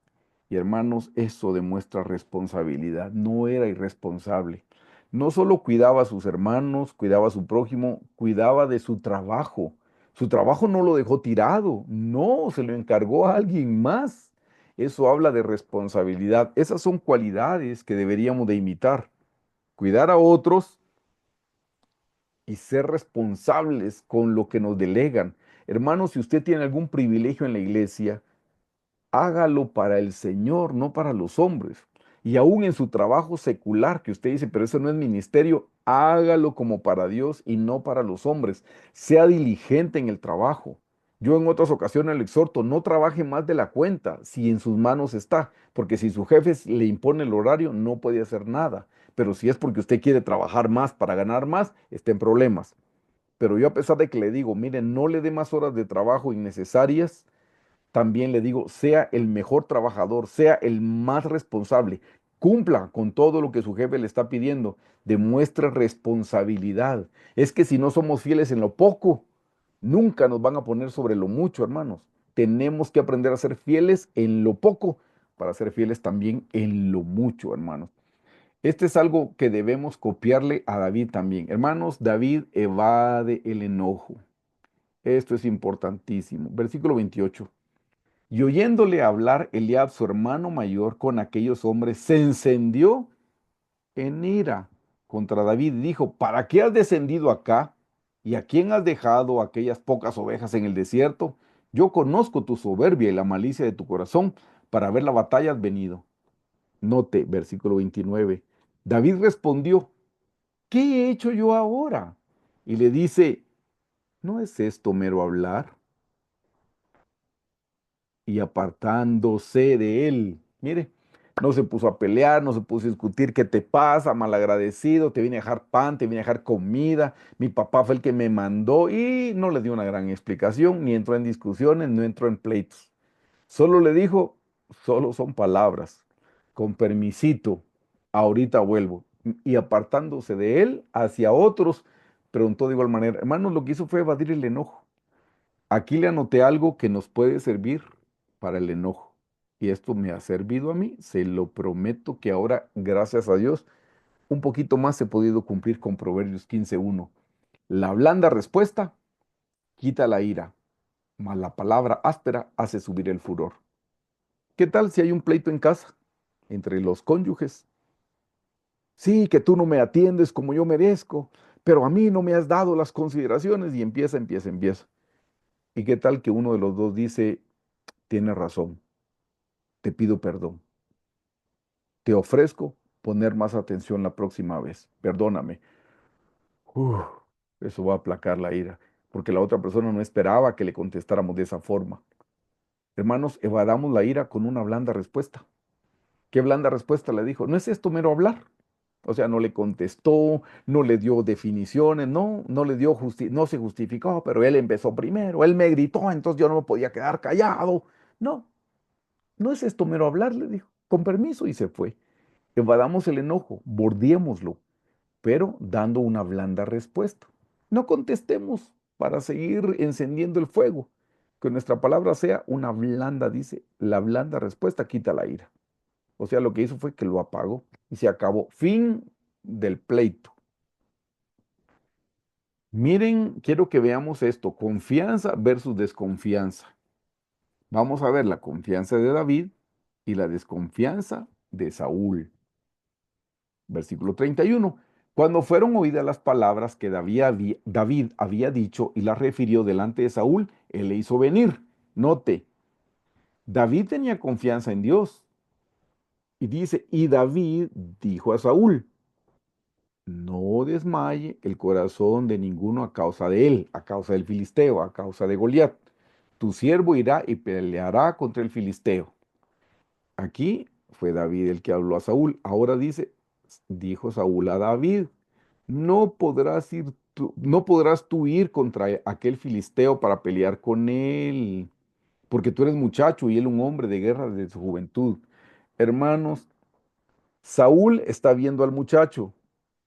Y hermanos, eso demuestra responsabilidad, no era irresponsable. No solo cuidaba a sus hermanos, cuidaba a su prójimo, cuidaba de su trabajo. Su trabajo no lo dejó tirado, no, se lo encargó a alguien más. Eso habla de responsabilidad. Esas son cualidades que deberíamos de imitar. Cuidar a otros y ser responsables con lo que nos delegan. Hermanos, si usted tiene algún privilegio en la iglesia, hágalo para el Señor, no para los hombres. Y aún en su trabajo secular, que usted dice, pero eso no es ministerio, hágalo como para Dios y no para los hombres. Sea diligente en el trabajo. Yo en otras ocasiones le exhorto, no trabaje más de la cuenta si en sus manos está, porque si su jefe le impone el horario, no puede hacer nada. Pero si es porque usted quiere trabajar más para ganar más, está en problemas. Pero yo a pesar de que le digo, mire, no le dé más horas de trabajo innecesarias, también le digo, sea el mejor trabajador, sea el más responsable, cumpla con todo lo que su jefe le está pidiendo, demuestre responsabilidad. Es que si no somos fieles en lo poco, nunca nos van a poner sobre lo mucho, hermanos. Tenemos que aprender a ser fieles en lo poco para ser fieles también en lo mucho, hermanos. Este es algo que debemos copiarle a David también. Hermanos, David evade el enojo. Esto es importantísimo. Versículo 28. Y oyéndole hablar Eliab, su hermano mayor, con aquellos hombres, se encendió en ira contra David y dijo, ¿para qué has descendido acá? ¿Y a quién has dejado aquellas pocas ovejas en el desierto? Yo conozco tu soberbia y la malicia de tu corazón. Para ver la batalla has venido. Note, versículo 29. David respondió, ¿qué he hecho yo ahora? Y le dice, ¿no es esto mero hablar? Y apartándose de él. Mire, no se puso a pelear, no se puso a discutir qué te pasa, malagradecido, te vine a dejar pan, te vine a dejar comida, mi papá fue el que me mandó y no le dio una gran explicación, ni entró en discusiones, no entró en pleitos. Solo le dijo, solo son palabras, con permisito, ahorita vuelvo. Y apartándose de él hacia otros, preguntó de igual manera, hermanos, lo que hizo fue evadir el enojo. Aquí le anoté algo que nos puede servir para el enojo. Y esto me ha servido a mí, se lo prometo que ahora, gracias a Dios, un poquito más he podido cumplir con Proverbios 15:1. La blanda respuesta quita la ira, mas la palabra áspera hace subir el furor. ¿Qué tal si hay un pleito en casa entre los cónyuges? Sí, que tú no me atiendes como yo merezco, pero a mí no me has dado las consideraciones y empieza. ¿Y qué tal que uno de los dos dice, tienes razón? Te pido perdón. Te ofrezco poner más atención la próxima vez. Perdóname. Uf, eso va a aplacar la ira, porque la otra persona no esperaba que le contestáramos de esa forma. Hermanos, evadamos la ira con una blanda respuesta. ¿Qué blanda respuesta le dijo? No es esto mero hablar. O sea, no le contestó, no le dio definiciones, no le dio no se justificó, pero él empezó primero, él me gritó, entonces yo no me podía quedar callado. No, no es esto mero hablar, le dijo, con permiso y se fue. Evadamos el enojo, bordeémoslo, pero dando una blanda respuesta. No contestemos para seguir encendiendo el fuego. Que nuestra palabra sea una blanda, dice, la blanda respuesta quita la ira. O sea, lo que hizo fue que lo apagó y se acabó. Fin del pleito. Miren, quiero que veamos esto, confianza versus desconfianza. Vamos a ver la confianza de David y la desconfianza de Saúl. Versículo 31. Cuando fueron oídas las palabras que David había dicho y las refirió delante de Saúl, él le hizo venir. Note, David tenía confianza en Dios. Y dice, y David dijo a Saúl, no desmaye el corazón de ninguno a causa de él, a causa del filisteo, a causa de Goliat. Tu siervo irá y peleará contra el filisteo. Aquí fue David el que habló a Saúl. Ahora dice, dijo Saúl a David, no podrás tú ir contra aquel filisteo para pelear con él, porque tú eres muchacho y él un hombre de guerra desde su juventud. Hermanos, Saúl está viendo al muchacho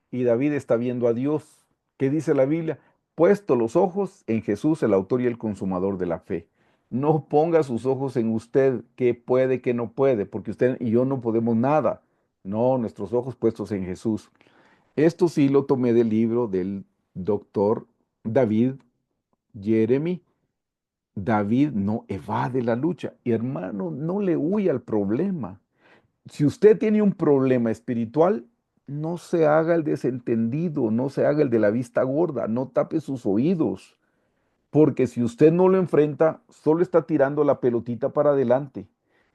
y David está viendo a Dios. ¿Qué dice la Biblia? Puesto los ojos en Jesús, el autor y el consumador de la fe. No ponga sus ojos en usted, que puede, que no puede, porque usted y yo no podemos nada. No, nuestros ojos puestos en Jesús. Esto sí lo tomé del libro del doctor David Jeremy. David no evade la lucha. Y hermano, no le huya al problema. Si usted tiene un problema espiritual, no se haga el desentendido, no se haga el de la vista gorda, no tape sus oídos, porque si usted no lo enfrenta, solo está tirando la pelotita para adelante.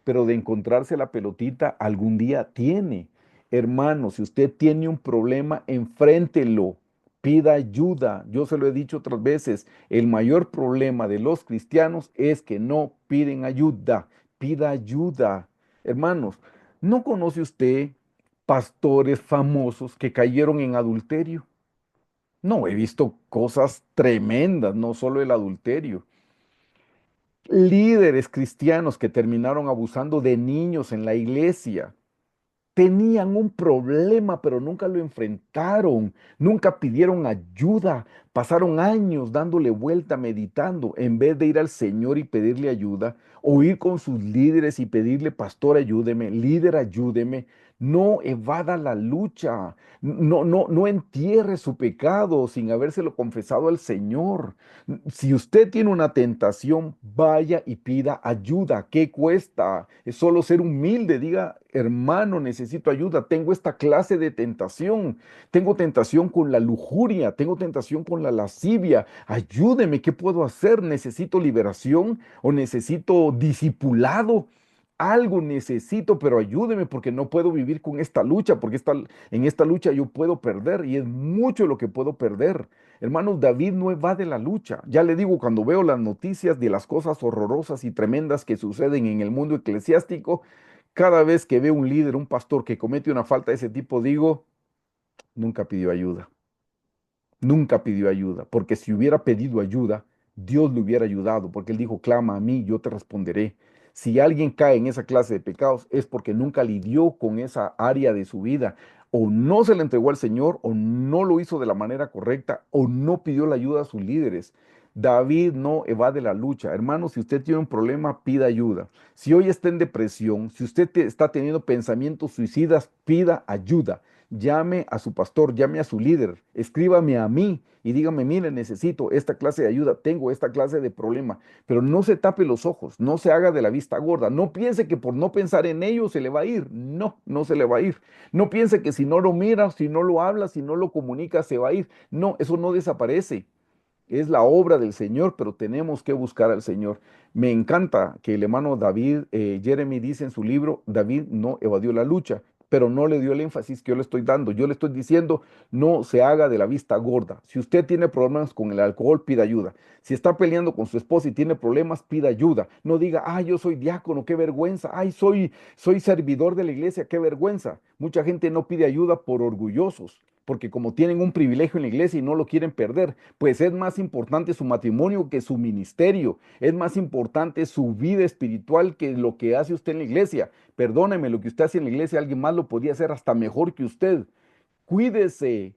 pero de encontrarse la pelotita algún día tiene. Hermano, si usted tiene un problema, enfréntelo, pida ayuda. Yo se lo he dicho otras veces, el mayor problema de los cristianos es que no piden ayuda. Pida ayuda. Hermanos, ¿no conoce usted pastores famosos que cayeron en adulterio? No, he visto cosas tremendas, no solo el adulterio. Líderes cristianos que terminaron abusando de niños en la iglesia. Tenían un problema, pero nunca lo enfrentaron, nunca pidieron ayuda, pasaron años dándole vuelta, meditando, en vez de ir al Señor y pedirle ayuda, o ir con sus líderes y pedirle, pastor, ayúdeme, líder, ayúdeme. No evada la lucha, no entierre su pecado sin habérselo confesado al Señor. Si usted tiene una tentación, vaya y pida ayuda. ¿Qué cuesta? Es solo ser humilde. Diga, hermano, necesito ayuda. Tengo esta clase de tentación. Tengo tentación con la lujuria. Tengo tentación con la lascivia. Ayúdeme. ¿Qué puedo hacer? ¿Necesito liberación o necesito discipulado? Algo necesito, pero ayúdeme porque no puedo vivir con esta lucha, porque en esta lucha yo puedo perder y es mucho lo que puedo perder. Hermanos, David no evade la lucha. Ya le digo, cuando veo las noticias de las cosas horrorosas y tremendas que suceden en el mundo eclesiástico, cada vez que veo un líder, un pastor que comete una falta de ese tipo, digo, nunca pidió ayuda. Nunca pidió ayuda, porque si hubiera pedido ayuda, Dios le hubiera ayudado, porque él dijo, clama a mí, yo te responderé. Si alguien cae en esa clase de pecados, es porque nunca lidió con esa área de su vida, o no se le entregó al Señor, o no lo hizo de la manera correcta, o no pidió la ayuda a sus líderes. David no evade la lucha. Hermano, si usted tiene un problema, pida ayuda. Si hoy está en depresión, si usted está teniendo pensamientos suicidas, pida ayuda. Llame a su pastor, llame a su líder, escríbame a mí y dígame, mire, necesito esta clase de ayuda, tengo esta clase de problema, pero no se tape los ojos, no se haga de la vista gorda, no piense que por no pensar en ello se le va a ir, no, no se le va a ir, no piense que si no lo mira, si no lo habla, si no lo comunica, se va a ir, no, eso no desaparece. Es la obra del Señor, pero tenemos que buscar al Señor. Me encanta que el hermano David, Jeremy dice en su libro, David no evadió la lucha, pero no le dio el énfasis que yo le estoy dando. Yo le estoy diciendo, no se haga de la vista gorda. Si usted tiene problemas con el alcohol, pida ayuda. Si está peleando con su esposa y tiene problemas, pida ayuda. No diga, ay, yo soy diácono, qué vergüenza. Ay, soy servidor de la iglesia, qué vergüenza. Mucha gente no pide ayuda por orgullosos, porque como tienen un privilegio en la iglesia y no lo quieren perder, pues es más importante su matrimonio que su ministerio, es más importante su vida espiritual que lo que hace usted en la iglesia. Perdóneme, lo que usted hace en la iglesia, alguien más lo podía hacer hasta mejor que usted. Cuídese,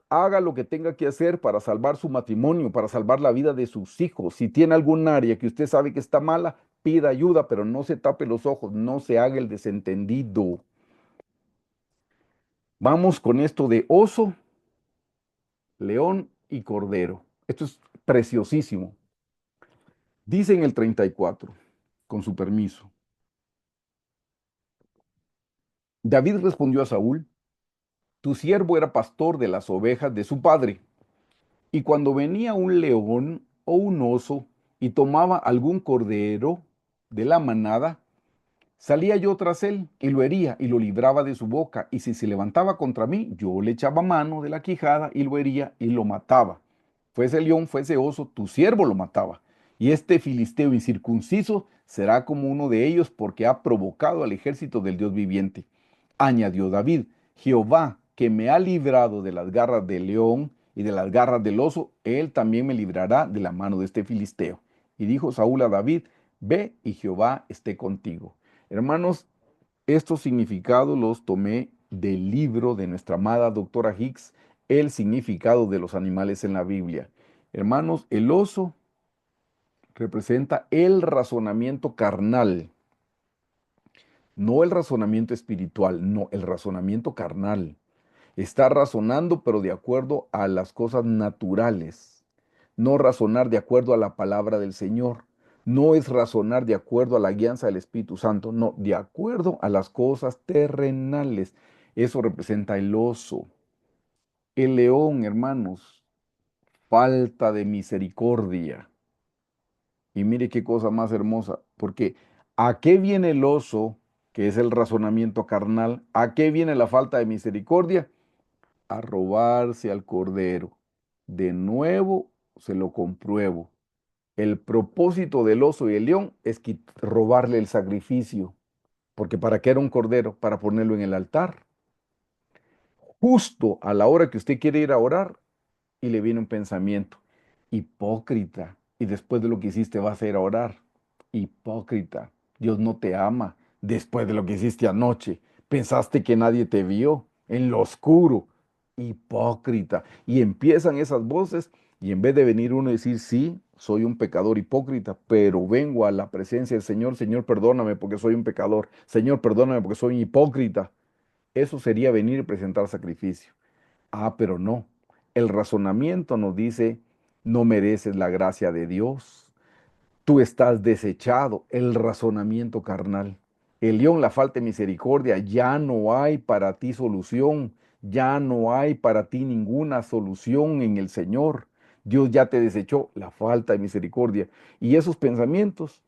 haga lo que tenga que hacer para salvar su matrimonio, para salvar la vida de sus hijos. Si tiene algún área que usted sabe que está mala, pida ayuda, pero no se tape los ojos, no se haga el desentendido. Vamos con esto de oso, león y cordero. Esto es preciosísimo. Dice en el 34, con su permiso. David respondió a Saúl, tu siervo era pastor de las ovejas de su padre, y cuando venía un león o un oso y tomaba algún cordero de la manada, salía yo tras él y lo hería y lo libraba de su boca, y si se levantaba contra mí, yo le echaba mano de la quijada y lo hería y lo mataba. Fuese león, fuese oso, tu siervo lo mataba. Y este filisteo incircunciso será como uno de ellos porque ha provocado al ejército del Dios viviente. Añadió David, Jehová, que me ha librado de las garras del león y de las garras del oso, él también me librará de la mano de este filisteo. Y dijo Saúl a David, ve y Jehová esté contigo. Hermanos, estos significados los tomé del libro de nuestra amada doctora Hicks, El significado de los animales en la Biblia. Hermanos, el oso representa el razonamiento carnal, no el razonamiento espiritual, no, el razonamiento carnal. Está razonando, pero de acuerdo a las cosas naturales. No razonar de acuerdo a la palabra del Señor. No es razonar de acuerdo a la guianza del Espíritu Santo, no, de acuerdo a las cosas terrenales. Eso representa el oso. El león, hermanos, falta de misericordia. Y mire qué cosa más hermosa, porque ¿A qué viene el oso, que es el razonamiento carnal? ¿A qué viene la falta de misericordia? A robarse al cordero. De nuevo se lo compruebo. El propósito del oso y el león es robarle el sacrificio, porque ¿para qué era un cordero? Para ponerlo en el altar. Justo a la hora que usted quiere ir a orar y le viene un pensamiento, hipócrita, y después de lo que hiciste vas a ir a orar. Hipócrita, Dios no te ama. Después de lo que hiciste anoche, pensaste que nadie te vio en lo oscuro. Hipócrita. Y empiezan esas voces y en vez de venir uno y decir, sí, soy un pecador hipócrita, pero vengo a la presencia del Señor, Señor, perdóname porque soy un pecador, Señor, perdóname porque soy un hipócrita. Eso sería venir y presentar sacrificio. Ah, pero no. El razonamiento nos dice, no mereces la gracia de Dios. Tú estás desechado. El razonamiento carnal. El león, la falta de misericordia. Ya no hay para ti solución. Ya no hay para ti ninguna solución en el Señor. Dios ya te desechó la falta de misericordia. Y esos pensamientos,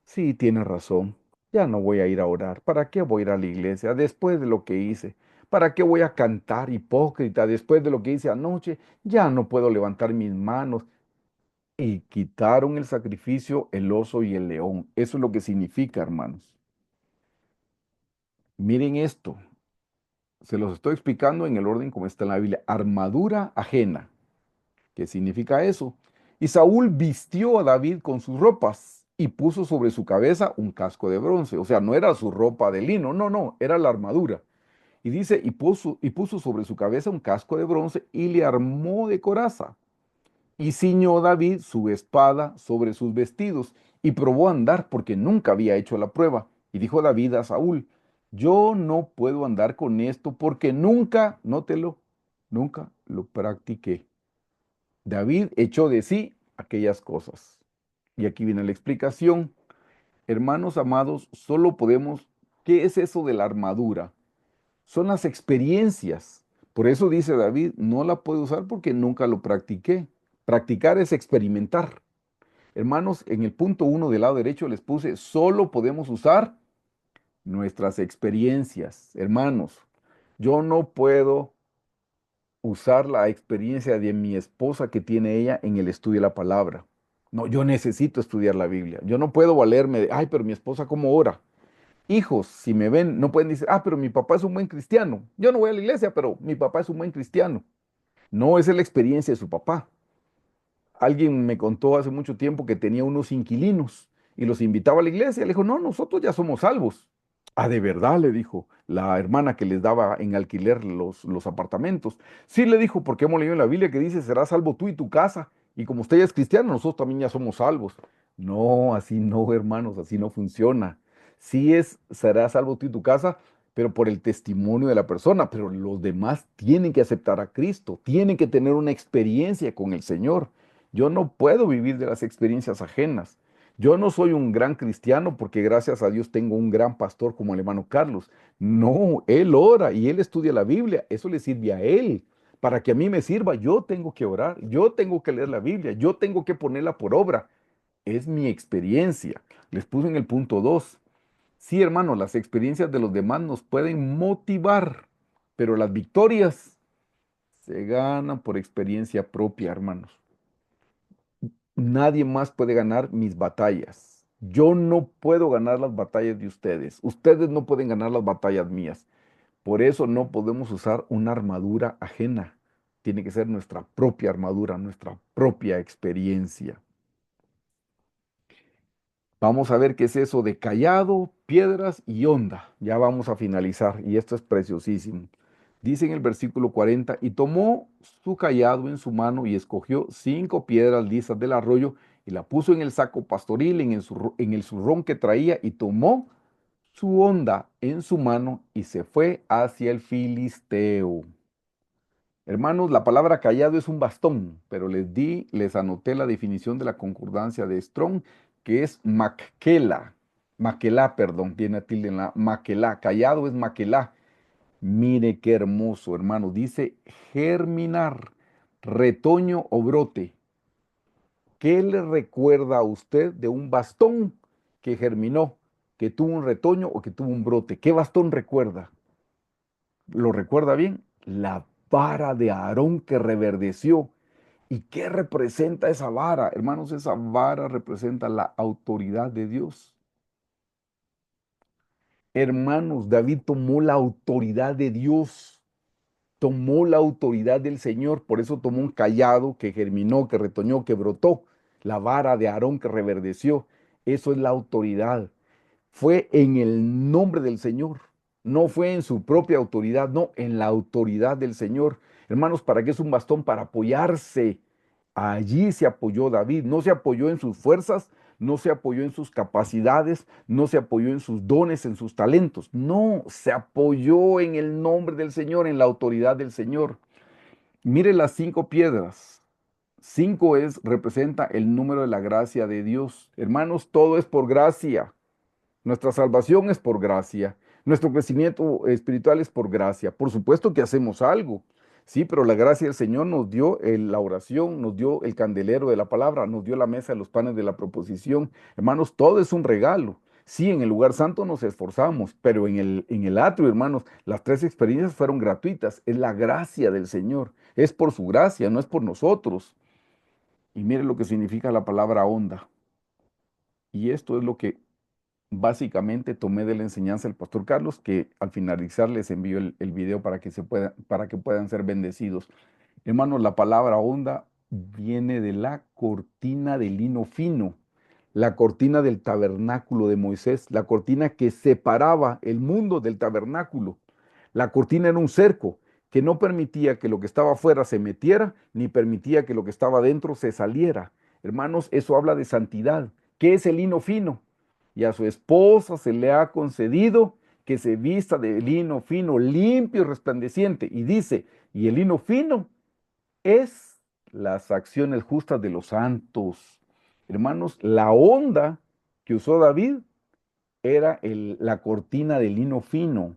sí, tienes razón. Ya no voy a ir a orar. ¿Para qué voy a ir a la iglesia después de lo que hice? ¿Para qué voy a cantar hipócrita después de lo que hice anoche? Ya no puedo levantar mis manos. Y quitaron el sacrificio el oso y el león. Eso es lo que significa, hermanos. Miren esto. Se los estoy explicando en el orden como está en la Biblia. Armadura ajena. ¿Qué significa eso? Y Saúl vistió a David con sus ropas y puso sobre su cabeza un casco de bronce. O sea, no era su ropa de lino, no, no, era la armadura. Y dice, y puso sobre su cabeza un casco de bronce y le armó de coraza. Y ciñó David su espada sobre sus vestidos y probó a andar porque nunca había hecho la prueba. Y dijo David a Saúl, yo no puedo andar con esto porque nunca, nótelo, nunca lo practiqué. David echó de sí aquellas cosas. Y aquí viene la explicación. Hermanos amados, solo podemos, ¿qué es eso de la armadura? Son las experiencias. Por eso dice David, no la puedo usar porque nunca lo practiqué. Practicar es experimentar. Hermanos, en el punto uno del lado derecho les puse, solo podemos usar nuestras experiencias. Hermanos, yo no puedo usar la experiencia de mi esposa que tiene ella en el estudio de la palabra. No, yo necesito estudiar la Biblia. Yo no puedo valerme de, ay, pero mi esposa cómo ora. Hijos, si me ven, no pueden decir, ah, pero mi papá es un buen cristiano. Yo no voy a la iglesia, pero mi papá es un buen cristiano. No, esa es la experiencia de su papá. Alguien me contó hace mucho tiempo que tenía unos inquilinos y los invitaba a la iglesia. Le dijo, no, nosotros ya somos salvos. Ah, de verdad, le dijo la hermana que les daba en alquiler los apartamentos. Sí, le dijo, porque hemos leído en la Biblia que dice, serás salvo tú y tu casa. Y como usted ya es cristiano, nosotros también ya somos salvos. No, así no, hermanos, así no funciona. Sí es, serás salvo tú y tu casa, pero por el testimonio de la persona. Pero los demás tienen que aceptar a Cristo, tienen que tener una experiencia con el Señor. Yo no puedo vivir de las experiencias ajenas. Yo no soy un gran cristiano porque gracias a Dios tengo un gran pastor como el hermano Carlos. No, él ora y él estudia la Biblia. Eso le sirve a él. Para que a mí me sirva, yo tengo que orar, yo tengo que leer la Biblia, yo tengo que ponerla por obra. Es mi experiencia. Les puse en el punto 2. Sí, hermano, las experiencias de los demás nos pueden motivar, pero las victorias se ganan por experiencia propia, hermanos. Nadie más puede ganar mis batallas. Yo no puedo ganar las batallas de ustedes. Ustedes no pueden ganar las batallas mías. Por eso no podemos usar una armadura ajena. Tiene que ser nuestra propia armadura, nuestra propia experiencia. Vamos a ver qué es eso de callado, piedras y onda. Ya vamos a finalizar y esto es preciosísimo. Dice en el versículo 40, y tomó su callado en su mano y escogió 5 piedras lisas del arroyo y la puso en el saco pastoril, en el zurrón que traía y tomó su onda en su mano y se fue hacia el filisteo. Hermanos, la palabra callado es un bastón, pero les anoté la definición de la concordancia de Strong, que es maquela. Maquelá, perdón, tiene tilde en la maquelá. Callado es maquelá. Mire qué hermoso, hermano. Dice germinar, retoño o brote. ¿Qué le recuerda a usted de un bastón que germinó? que tuvo un retoño o que tuvo un brote. ¿Qué bastón recuerda? ¿Lo recuerda bien? La vara de Aarón que reverdeció. ¿Y qué representa esa vara? Hermanos, esa vara representa la autoridad de Dios. Hermanos, David tomó la autoridad de Dios, tomó la autoridad del Señor, por eso tomó un cayado que germinó, que retoñó, que brotó, la vara de Aarón que reverdeció. Eso es la autoridad. Fue en el nombre del Señor, no fue en su propia autoridad, no, en la autoridad del Señor. Hermanos, ¿para qué es un bastón? Para apoyarse. Allí se apoyó David, no se apoyó en sus fuerzas, no se apoyó en sus capacidades, no se apoyó en sus dones, en sus talentos, no, se apoyó en el nombre del Señor, en la autoridad del Señor. Mire las 5 piedras. Cinco representa el número de la gracia de Dios. Hermanos, todo es por gracia. Nuestra salvación es por gracia. Nuestro crecimiento espiritual es por gracia. Por supuesto que hacemos algo, sí, pero la gracia del Señor nos dio la oración, nos dio el candelero de la palabra, nos dio la mesa de los panes de la proposición. Hermanos, todo es un regalo. Sí, en el lugar santo nos esforzamos, pero en el atrio, hermanos, las 3 experiencias fueron gratuitas. Es la gracia del Señor. Es por su gracia, no es por nosotros. Y mire lo que significa la palabra onda. Y esto es lo que básicamente tomé de la enseñanza del pastor Carlos, que al finalizar les envío el video para que puedan ser bendecidos. Hermanos, la palabra onda viene de la cortina de lino fino, la cortina del tabernáculo de Moisés, la cortina que separaba el mundo del tabernáculo. La cortina era un cerco que no permitía que lo que estaba afuera se metiera, ni permitía que lo que estaba dentro se saliera. Hermanos, eso habla de santidad. ¿Qué es el lino fino? Y a su esposa se le ha concedido que se vista de lino fino, limpio y resplandeciente. Y dice, y el lino fino es las acciones justas de los santos. Hermanos, la onda que usó David era la cortina de lino fino,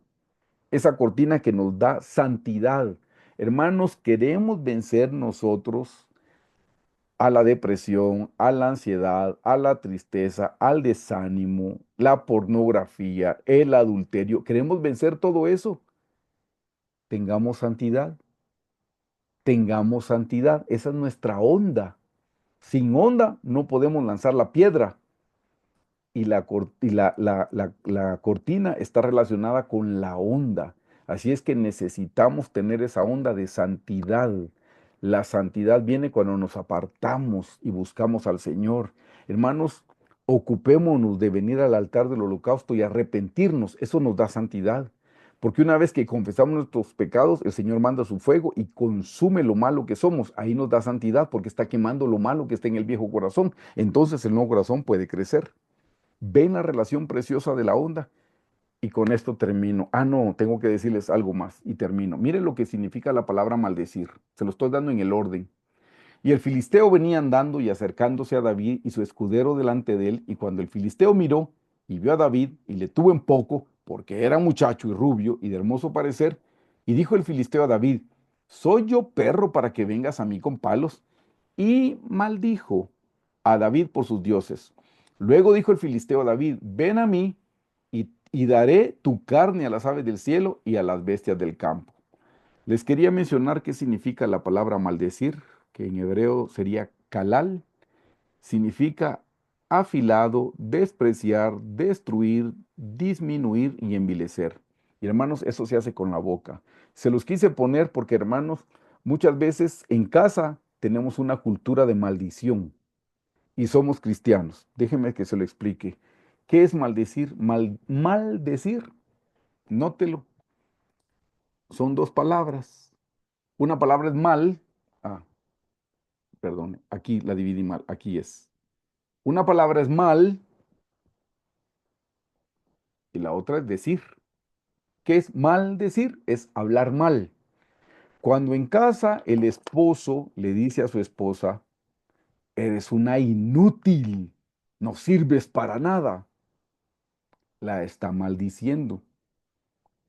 esa cortina que nos da santidad. Hermanos, queremos vencer nosotros a la depresión, a la ansiedad, a la tristeza, al desánimo, la pornografía, el adulterio. Queremos vencer todo eso. Tengamos santidad, tengamos santidad. Esa es nuestra onda. Sin onda no podemos lanzar la piedra. Y la cortina está relacionada con la onda. Así es que necesitamos tener esa onda de santidad. La santidad viene cuando nos apartamos y buscamos al Señor. Hermanos, ocupémonos de venir al altar del holocausto y arrepentirnos. Eso nos da santidad. Porque una vez que confesamos nuestros pecados, el Señor manda su fuego y consume lo malo que somos. Ahí nos da santidad porque está quemando lo malo que está en el viejo corazón. Entonces el nuevo corazón puede crecer. Ven la relación preciosa de la onda. Y con esto termino. Ah, no, tengo que decirles algo más y termino. Miren lo que significa la palabra maldecir. Se lo estoy dando en el orden. Y el filisteo venía andando y acercándose a David y su escudero delante de él. Y cuando el filisteo miró y vio a David y le tuvo en poco, porque era muchacho y rubio y de hermoso parecer, y dijo el filisteo a David, ¿soy yo perro para que vengas a mí con palos? Y maldijo a David por sus dioses. Luego dijo el filisteo a David, ven a mí y daré tu carne a las aves del cielo y a las bestias del campo. Les quería mencionar qué significa la palabra maldecir, que en hebreo sería kalal, significa afilado, despreciar, destruir, disminuir y envilecer. Y hermanos, eso se hace con la boca. Se los quise poner porque, hermanos, muchas veces en casa tenemos una cultura de maldición y somos cristianos. Déjenme que se lo explique. ¿Qué es maldecir? Maldecir, nótelo, son 2 palabras. Una palabra es mal. Ah, perdón, aquí la dividí mal. Aquí es. Una palabra es mal y la otra es decir. ¿Qué es maldecir? Es hablar mal. Cuando en casa el esposo le dice a su esposa, eres una inútil, no sirves para nada, la está maldiciendo,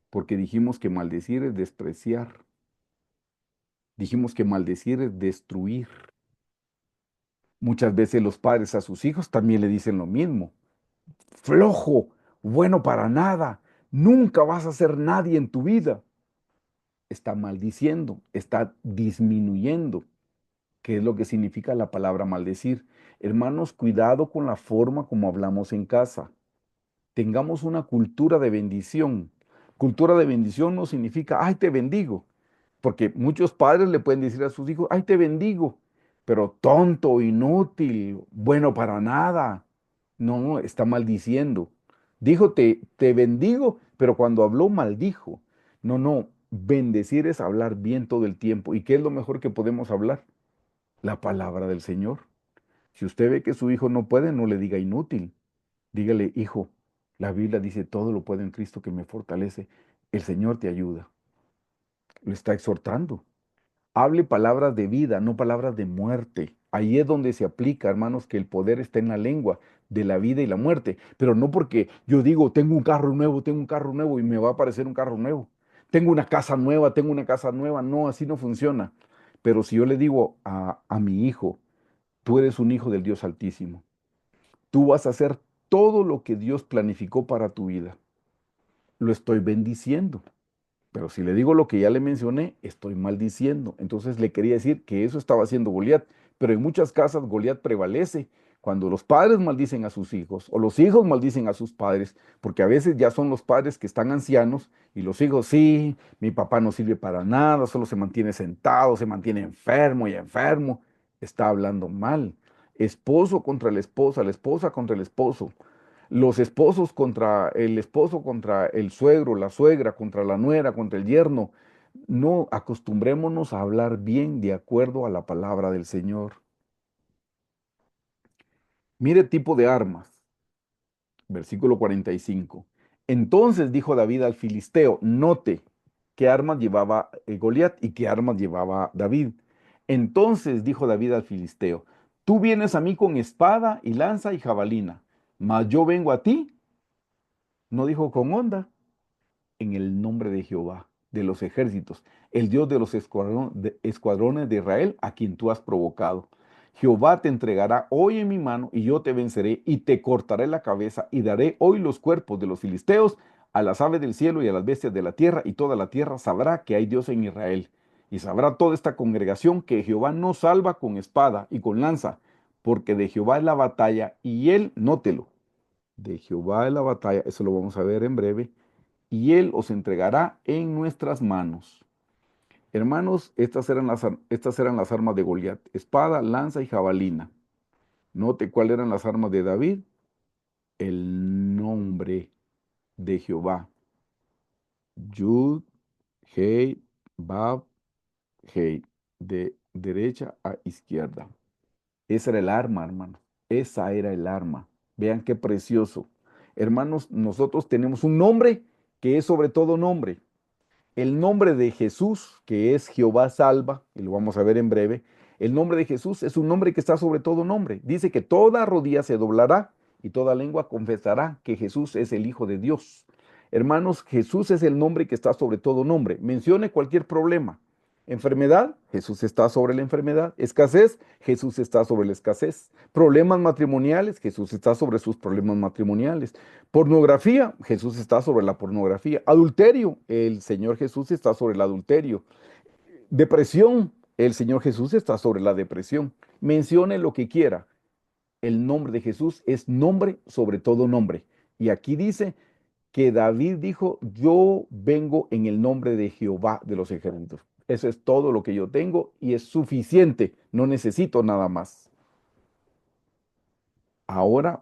porque dijimos que maldecir es despreciar, dijimos que maldecir es destruir. Muchas veces los padres a sus hijos también le dicen lo mismo. Flojo, bueno para nada, nunca vas a ser nadie en tu vida. Está maldiciendo, está disminuyendo, que es lo que significa la palabra maldecir. Hermanos, cuidado con la forma como hablamos en casa. Tengamos una cultura de bendición. Cultura de bendición no significa, ay, te bendigo, porque muchos padres le pueden decir a sus hijos, ay, te bendigo, pero tonto, inútil, bueno para nada. No, está maldiciendo. Dijo, te bendigo, pero cuando habló, maldijo. No, no, bendecir es hablar bien todo el tiempo. ¿Y qué es lo mejor que podemos hablar? La palabra del Señor. Si usted ve que su hijo no puede, no le diga inútil. Dígale, hijo, la Biblia dice, todo lo puedo en Cristo que me fortalece. El Señor te ayuda. Lo está exhortando. Hable palabras de vida, no palabras de muerte. Ahí es donde se aplica, hermanos, que el poder está en la lengua de la vida y la muerte. Pero no porque yo digo, tengo un carro nuevo y me va a aparecer un carro nuevo. Tengo una casa nueva, tengo una casa nueva. No, así no funciona. Pero si yo le digo a mi hijo, tú eres un hijo del Dios Altísimo, tú vas a hacer todo lo que Dios planificó para tu vida. Lo estoy bendiciendo. Pero si le digo lo que ya le mencioné, estoy maldiciendo. Entonces le quería decir que eso estaba haciendo Goliat. Pero en muchas casas Goliat prevalece cuando los padres maldicen a sus hijos o los hijos maldicen a sus padres, porque a veces ya son los padres que están ancianos y los hijos, sí, mi papá no sirve para nada, solo se mantiene sentado, se mantiene enfermo y enfermo. Está hablando mal. Esposo contra la esposa contra el esposo, los esposos contra el esposo, contra el suegro, la suegra, contra la nuera, contra el yerno. No acostumbrémonos a hablar bien de acuerdo a la palabra del Señor. Mire tipo de armas. Versículo 45. Entonces dijo David al filisteo, note qué armas llevaba Goliat y qué armas llevaba David. Entonces dijo David al filisteo, tú vienes a mí con espada y lanza y jabalina, mas yo vengo a ti, no dijo con honda, en el nombre de Jehová, de los ejércitos, el Dios de los escuadrones de Israel, a quien tú has provocado. Jehová te entregará hoy en mi mano, y yo te venceré, y te cortaré la cabeza, y daré hoy los cuerpos de los filisteos a las aves del cielo y a las bestias de la tierra, y toda la tierra sabrá que hay Dios en Israel. Y sabrá toda esta congregación que Jehová no salva con espada y con lanza, porque de Jehová es la batalla, y él, nótelo, de Jehová es la batalla, eso lo vamos a ver en breve, y él os entregará en nuestras manos. Hermanos, estas eran las armas de Goliat: espada, lanza y jabalina. Note cuáles eran las armas de David: el nombre de Jehová. Yud, Hei, Bab, Hei, de derecha a izquierda. Esa era el arma, hermanos. Esa era el arma. Vean qué precioso. Hermanos, nosotros tenemos un nombre que es sobre todo nombre. El nombre de Jesús, que es Jehová salva, y lo vamos a ver en breve, el nombre de Jesús es un nombre que está sobre todo nombre. Dice que toda rodilla se doblará y toda lengua confesará que Jesús es el Hijo de Dios. Hermanos, Jesús es el nombre que está sobre todo nombre. Mencione cualquier problema. Enfermedad, Jesús está sobre la enfermedad. Escasez, Jesús está sobre la escasez. Problemas matrimoniales, Jesús está sobre sus problemas matrimoniales. Pornografía, Jesús está sobre la pornografía. Adulterio, el Señor Jesús está sobre el adulterio. Depresión, el Señor Jesús está sobre la depresión. Mencione lo que quiera. El nombre de Jesús es nombre sobre todo nombre. Y aquí dice que David dijo, yo vengo en el nombre de Jehová de los ejércitos. Eso es todo lo que yo tengo y es suficiente. No necesito nada más. Ahora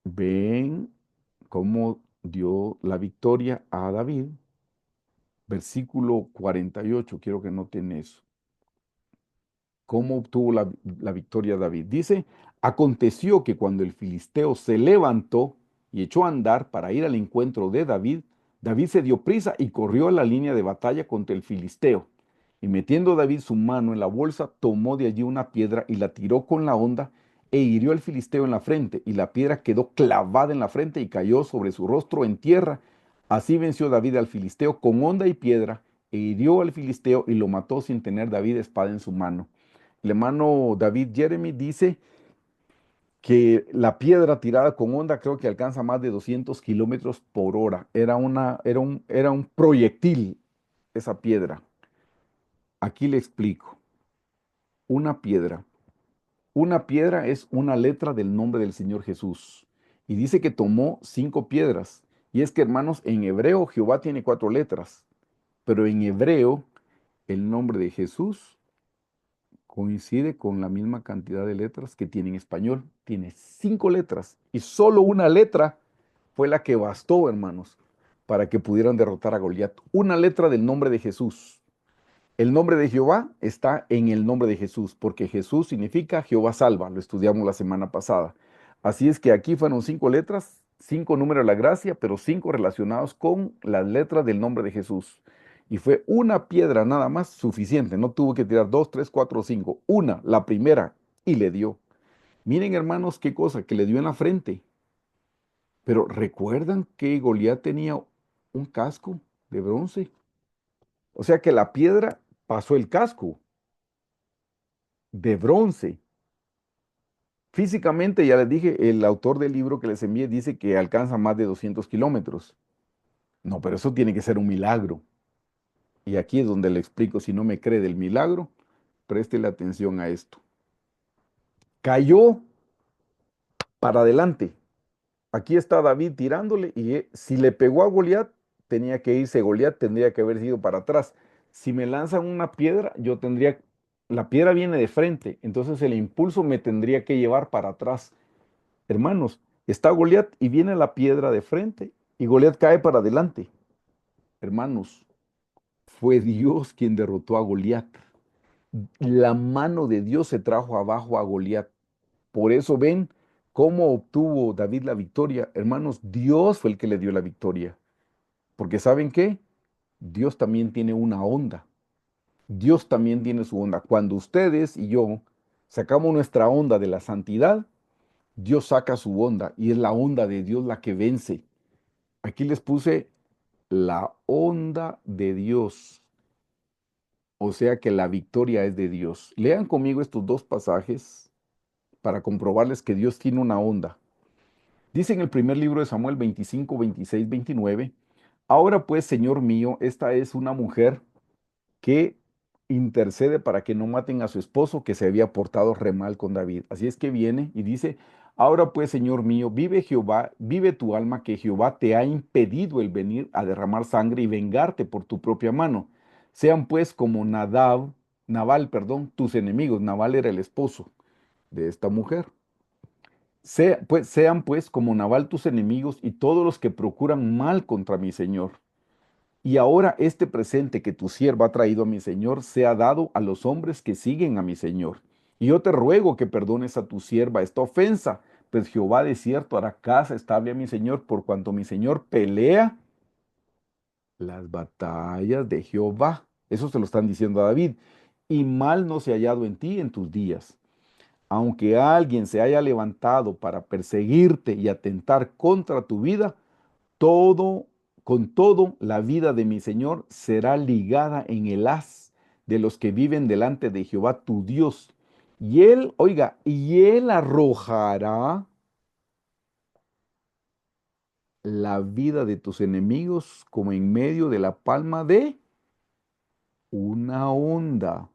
ven cómo dio la victoria a David. Versículo 48, quiero que noten eso. ¿Cómo obtuvo la victoria David? Dice, aconteció que cuando el filisteo se levantó y echó a andar para ir al encuentro de David, David se dio prisa y corrió a la línea de batalla contra el filisteo. Y metiendo David su mano en la bolsa, tomó de allí una piedra y la tiró con la honda e hirió al filisteo en la frente, y la piedra quedó clavada en la frente y cayó sobre su rostro en tierra. Así venció David al filisteo con honda y piedra, e hirió al filisteo y lo mató sin tener David espada en su mano. El hermano David Jeremy dice que la piedra tirada con onda creo que alcanza más de 200 kilómetros por hora. Era un proyectil esa piedra. Aquí le explico. Una piedra. Una piedra es una letra del nombre del Señor Jesús. Y dice que tomó 5 piedras. Y es que, hermanos, en hebreo Jehová tiene 4 letras, pero en hebreo el nombre de Jesús coincide con la misma cantidad de letras que tiene en español. Tiene 5 letras y solo una letra fue la que bastó, hermanos, para que pudieran derrotar a Goliat. Una letra del nombre de Jesús. El nombre de Jehová está en el nombre de Jesús, porque Jesús significa Jehová salva, lo estudiamos la semana pasada. Así es que aquí fueron 5 letras, 5 números de la gracia, pero 5 relacionados con las letras del nombre de Jesús. Y fue una piedra nada más suficiente, no tuvo que tirar dos, tres, cuatro o cinco. Una, la primera, y le dio. Miren, hermanos, qué cosa, que le dio en la frente. Pero ¿recuerdan que Goliat tenía un casco de bronce? O sea que la piedra pasó el casco de bronce. Físicamente, ya les dije, el autor del libro que les envié dice que alcanza más de 200 kilómetros. No, pero eso tiene que ser un milagro. Y aquí es donde le explico, si no me cree del milagro, préstele atención a esto. Cayó para adelante. Aquí está David tirándole y si le pegó a Goliat, tenía que irse Goliat, tendría que haber sido para atrás. Si me lanzan una piedra, la piedra viene de frente, entonces el impulso me tendría que llevar para atrás. Hermanos, está Goliat y viene la piedra de frente y Goliat cae para adelante. Hermanos, fue Dios quien derrotó a Goliat. La mano de Dios se trajo abajo a Goliat. Por eso ven cómo obtuvo David la victoria. Hermanos, Dios fue el que le dio la victoria. Porque ¿saben qué? Dios también tiene una onda. Dios también tiene su onda. Cuando ustedes y yo sacamos nuestra onda de la santidad, Dios saca su onda y es la onda de Dios la que vence. Aquí les puse la onda de Dios, o sea que la victoria es de Dios. Lean conmigo estos dos pasajes para comprobarles que Dios tiene una onda. Dice en el primer libro de Samuel 25, 26, 29, ahora pues, Señor mío, esta es una mujer que intercede para que no maten a su esposo que se había portado re mal con David. Así es que viene y dice, ahora pues, Señor mío, vive Jehová, vive tu alma, que Jehová te ha impedido el venir a derramar sangre y vengarte por tu propia mano. Sean pues como Nabal, perdón, tus enemigos. Nabal era el esposo de esta mujer. Sean pues como Nabal tus enemigos y todos los que procuran mal contra mi Señor. Y ahora este presente que tu sierva ha traído a mi señor sea dado a los hombres que siguen a mi señor. Y yo te ruego que perdones a tu sierva esta ofensa, pues Jehová de cierto hará casa estable a mi señor, por cuanto mi señor pelea las batallas de Jehová. Eso se lo están diciendo a David. Y mal no se ha hallado en ti en tus días. Aunque alguien se haya levantado para perseguirte y atentar contra tu vida, todo, con todo, la vida de mi Señor será ligada en el haz de los que viven delante de Jehová tu Dios. Y él, oiga, y él arrojará la vida de tus enemigos como en medio de la palma de una onda.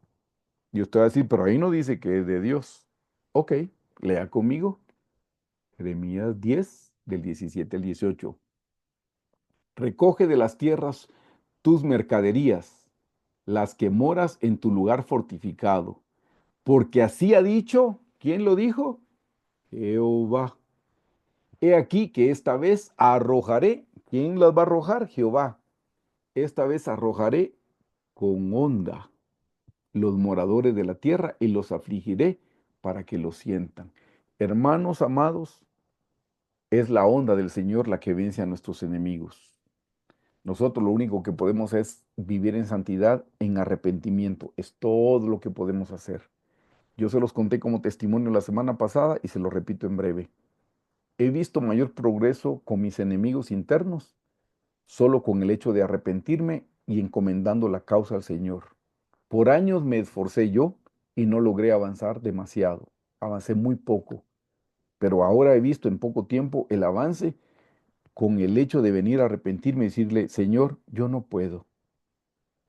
Y usted va a decir, pero ahí no dice que es de Dios. Ok, lea conmigo. Jeremías 10, del 17 al 18. Recoge de las tierras tus mercaderías, las que moras en tu lugar fortificado. Porque así ha dicho, ¿quién lo dijo? Jehová. He aquí que esta vez arrojaré, ¿quién las va a arrojar? Jehová. Esta vez arrojaré con onda los moradores de la tierra y los afligiré para que lo sientan. Hermanos amados, es la onda del Señor la que vence a nuestros enemigos. Nosotros lo único que podemos es vivir en santidad, en arrepentimiento. Es todo lo que podemos hacer. Yo se los conté como testimonio la semana pasada y se lo repito en breve. He visto mayor progreso con mis enemigos internos solo con el hecho de arrepentirme y encomendando la causa al Señor. Por años me esforcé yo y no logré avanzar demasiado. Avancé muy poco. pero ahora he visto en poco tiempo el avance con el hecho de venir a arrepentirme y decirle, Señor, yo no puedo.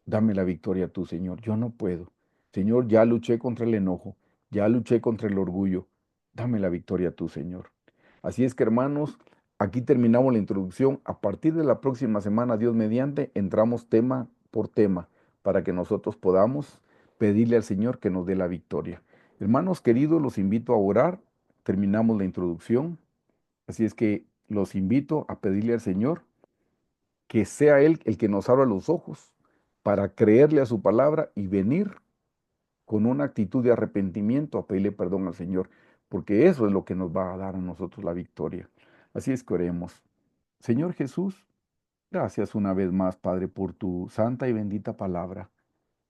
Dame la victoria tú, Señor. Yo no puedo. Señor, ya luché contra el enojo, ya luché contra el orgullo. Dame la victoria tú, Señor. Así es que, hermanos, aquí terminamos la introducción. A partir de la próxima semana, Dios mediante, entramos tema por tema para que nosotros podamos pedirle al Señor que nos dé la victoria. Hermanos queridos, los invito a orar. Terminamos la introducción. Así es que los invito a pedirle al Señor que sea Él el que nos abra los ojos para creerle a su palabra y venir con una actitud de arrepentimiento a pedirle perdón al Señor, porque eso es lo que nos va a dar a nosotros la victoria. Así es que oremos. Señor Jesús, gracias una vez más, Padre, por tu santa y bendita palabra.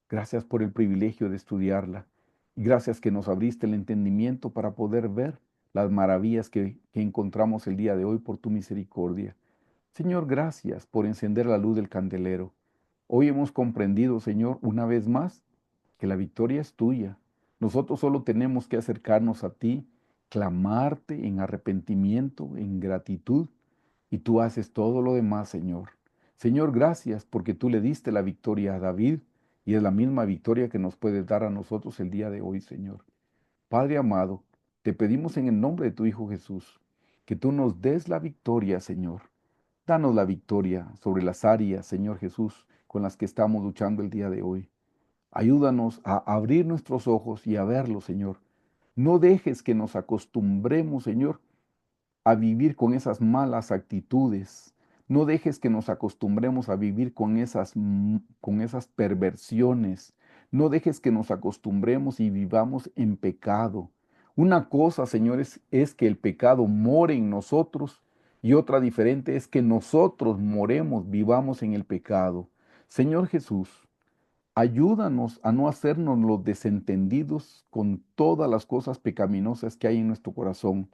Gracias por el privilegio de estudiarla. Y gracias que nos abriste el entendimiento para poder ver las maravillas que encontramos el día de hoy por tu misericordia. Señor, gracias por encender la luz del candelero. Hoy hemos comprendido, Señor, una vez más, que la victoria es tuya. Nosotros solo tenemos que acercarnos a ti, clamarte en arrepentimiento, en gratitud, y tú haces todo lo demás, Señor. Señor, gracias porque tú le diste la victoria a David y es la misma victoria que nos puedes dar a nosotros el día de hoy, Señor. Padre amado, te pedimos en el nombre de tu Hijo Jesús, que tú nos des la victoria, Señor. Danos la victoria sobre las áreas, Señor Jesús, con las que estamos luchando el día de hoy. Ayúdanos a abrir nuestros ojos y a verlo, Señor. No dejes que nos acostumbremos, Señor, a vivir con esas malas actitudes. No dejes que nos acostumbremos a vivir con esas perversiones. No dejes que nos acostumbremos y vivamos en pecado. Una cosa, señores, es que el pecado more en nosotros y otra diferente es que nosotros moremos, vivamos en el pecado. Señor Jesús, ayúdanos a no hacernos los desentendidos con todas las cosas pecaminosas que hay en nuestro corazón.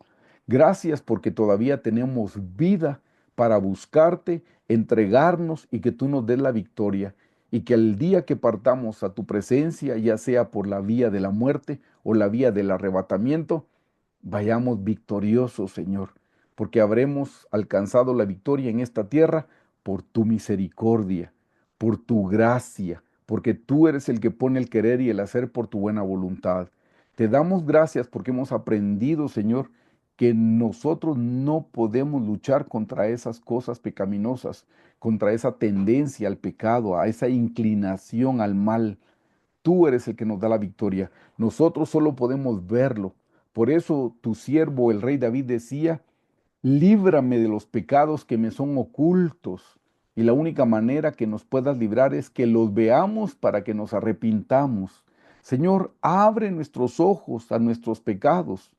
Gracias porque todavía tenemos vida para buscarte, entregarnos y que tú nos des la victoria. Y que el día que partamos a tu presencia, ya sea por la vía de la muerte o la vía del arrebatamiento, vayamos victoriosos, Señor, porque habremos alcanzado la victoria en esta tierra por tu misericordia, por tu gracia, porque tú eres el que pone el querer y el hacer por tu buena voluntad. Te damos gracias porque hemos aprendido, Señor, que nosotros no podemos luchar contra esas cosas pecaminosas, contra esa tendencia al pecado, a esa inclinación al mal. Tú eres el que nos da la victoria. Nosotros solo podemos verlo. Por eso tu siervo, el rey David, decía, líbrame de los pecados que me son ocultos. Y la única manera que nos puedas librar es que los veamos para que nos arrepintamos. Señor, abre nuestros ojos a nuestros pecados.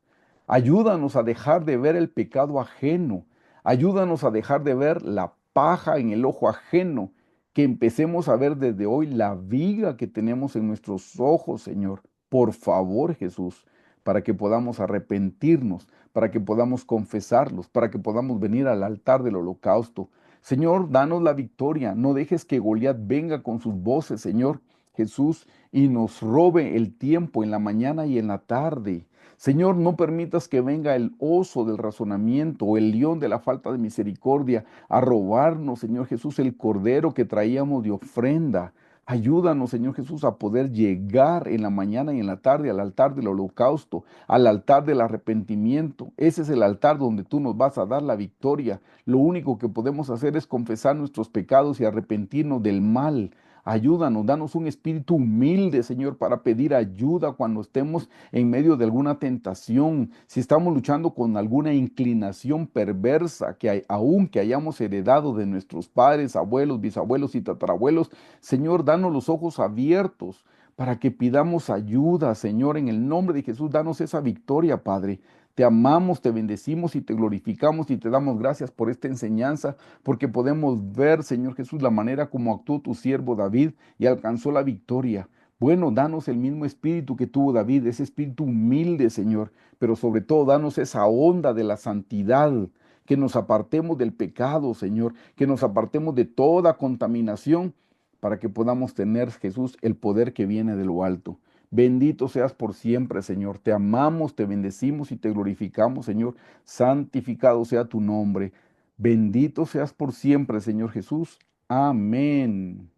Ayúdanos a dejar de ver el pecado ajeno. Ayúdanos a dejar de ver la paja en el ojo ajeno. Que empecemos a ver desde hoy la viga que tenemos en nuestros ojos, Señor. Por favor, Jesús, para que podamos arrepentirnos, para que podamos confesarlos, para que podamos venir al altar del holocausto. Señor, danos la victoria. No dejes que Goliat venga con sus voces, Señor Jesús, y nos robe el tiempo en la mañana y en la tarde. Señor, no permitas que venga el oso del razonamiento o el león de la falta de misericordia a robarnos, Señor Jesús, el cordero que traíamos de ofrenda. Ayúdanos, Señor Jesús, a poder llegar en la mañana y en la tarde al altar del holocausto, al altar del arrepentimiento. Ese es el altar donde tú nos vas a dar la victoria. Lo único que podemos hacer es confesar nuestros pecados y arrepentirnos del mal. Ayúdanos, danos un espíritu humilde, Señor, para pedir ayuda cuando estemos en medio de alguna tentación, si estamos luchando con alguna inclinación perversa aún que hayamos heredado de nuestros padres, abuelos, bisabuelos y tatarabuelos. Señor, danos los ojos abiertos para que pidamos ayuda, Señor, en el nombre de Jesús, danos esa victoria, Padre. Te amamos, te bendecimos y te glorificamos y te damos gracias por esta enseñanza, porque podemos ver, Señor Jesús, la manera como actuó tu siervo David y alcanzó la victoria. Bueno, danos el mismo espíritu que tuvo David, ese espíritu humilde, Señor, pero sobre todo danos esa onda de la santidad, que nos apartemos del pecado, Señor, que nos apartemos de toda contaminación para que podamos tener, Jesús, el poder que viene de lo alto. Bendito seas por siempre, Señor. Te amamos, te bendecimos y te glorificamos, Señor. Santificado sea tu nombre. Bendito seas por siempre, Señor Jesús. Amén.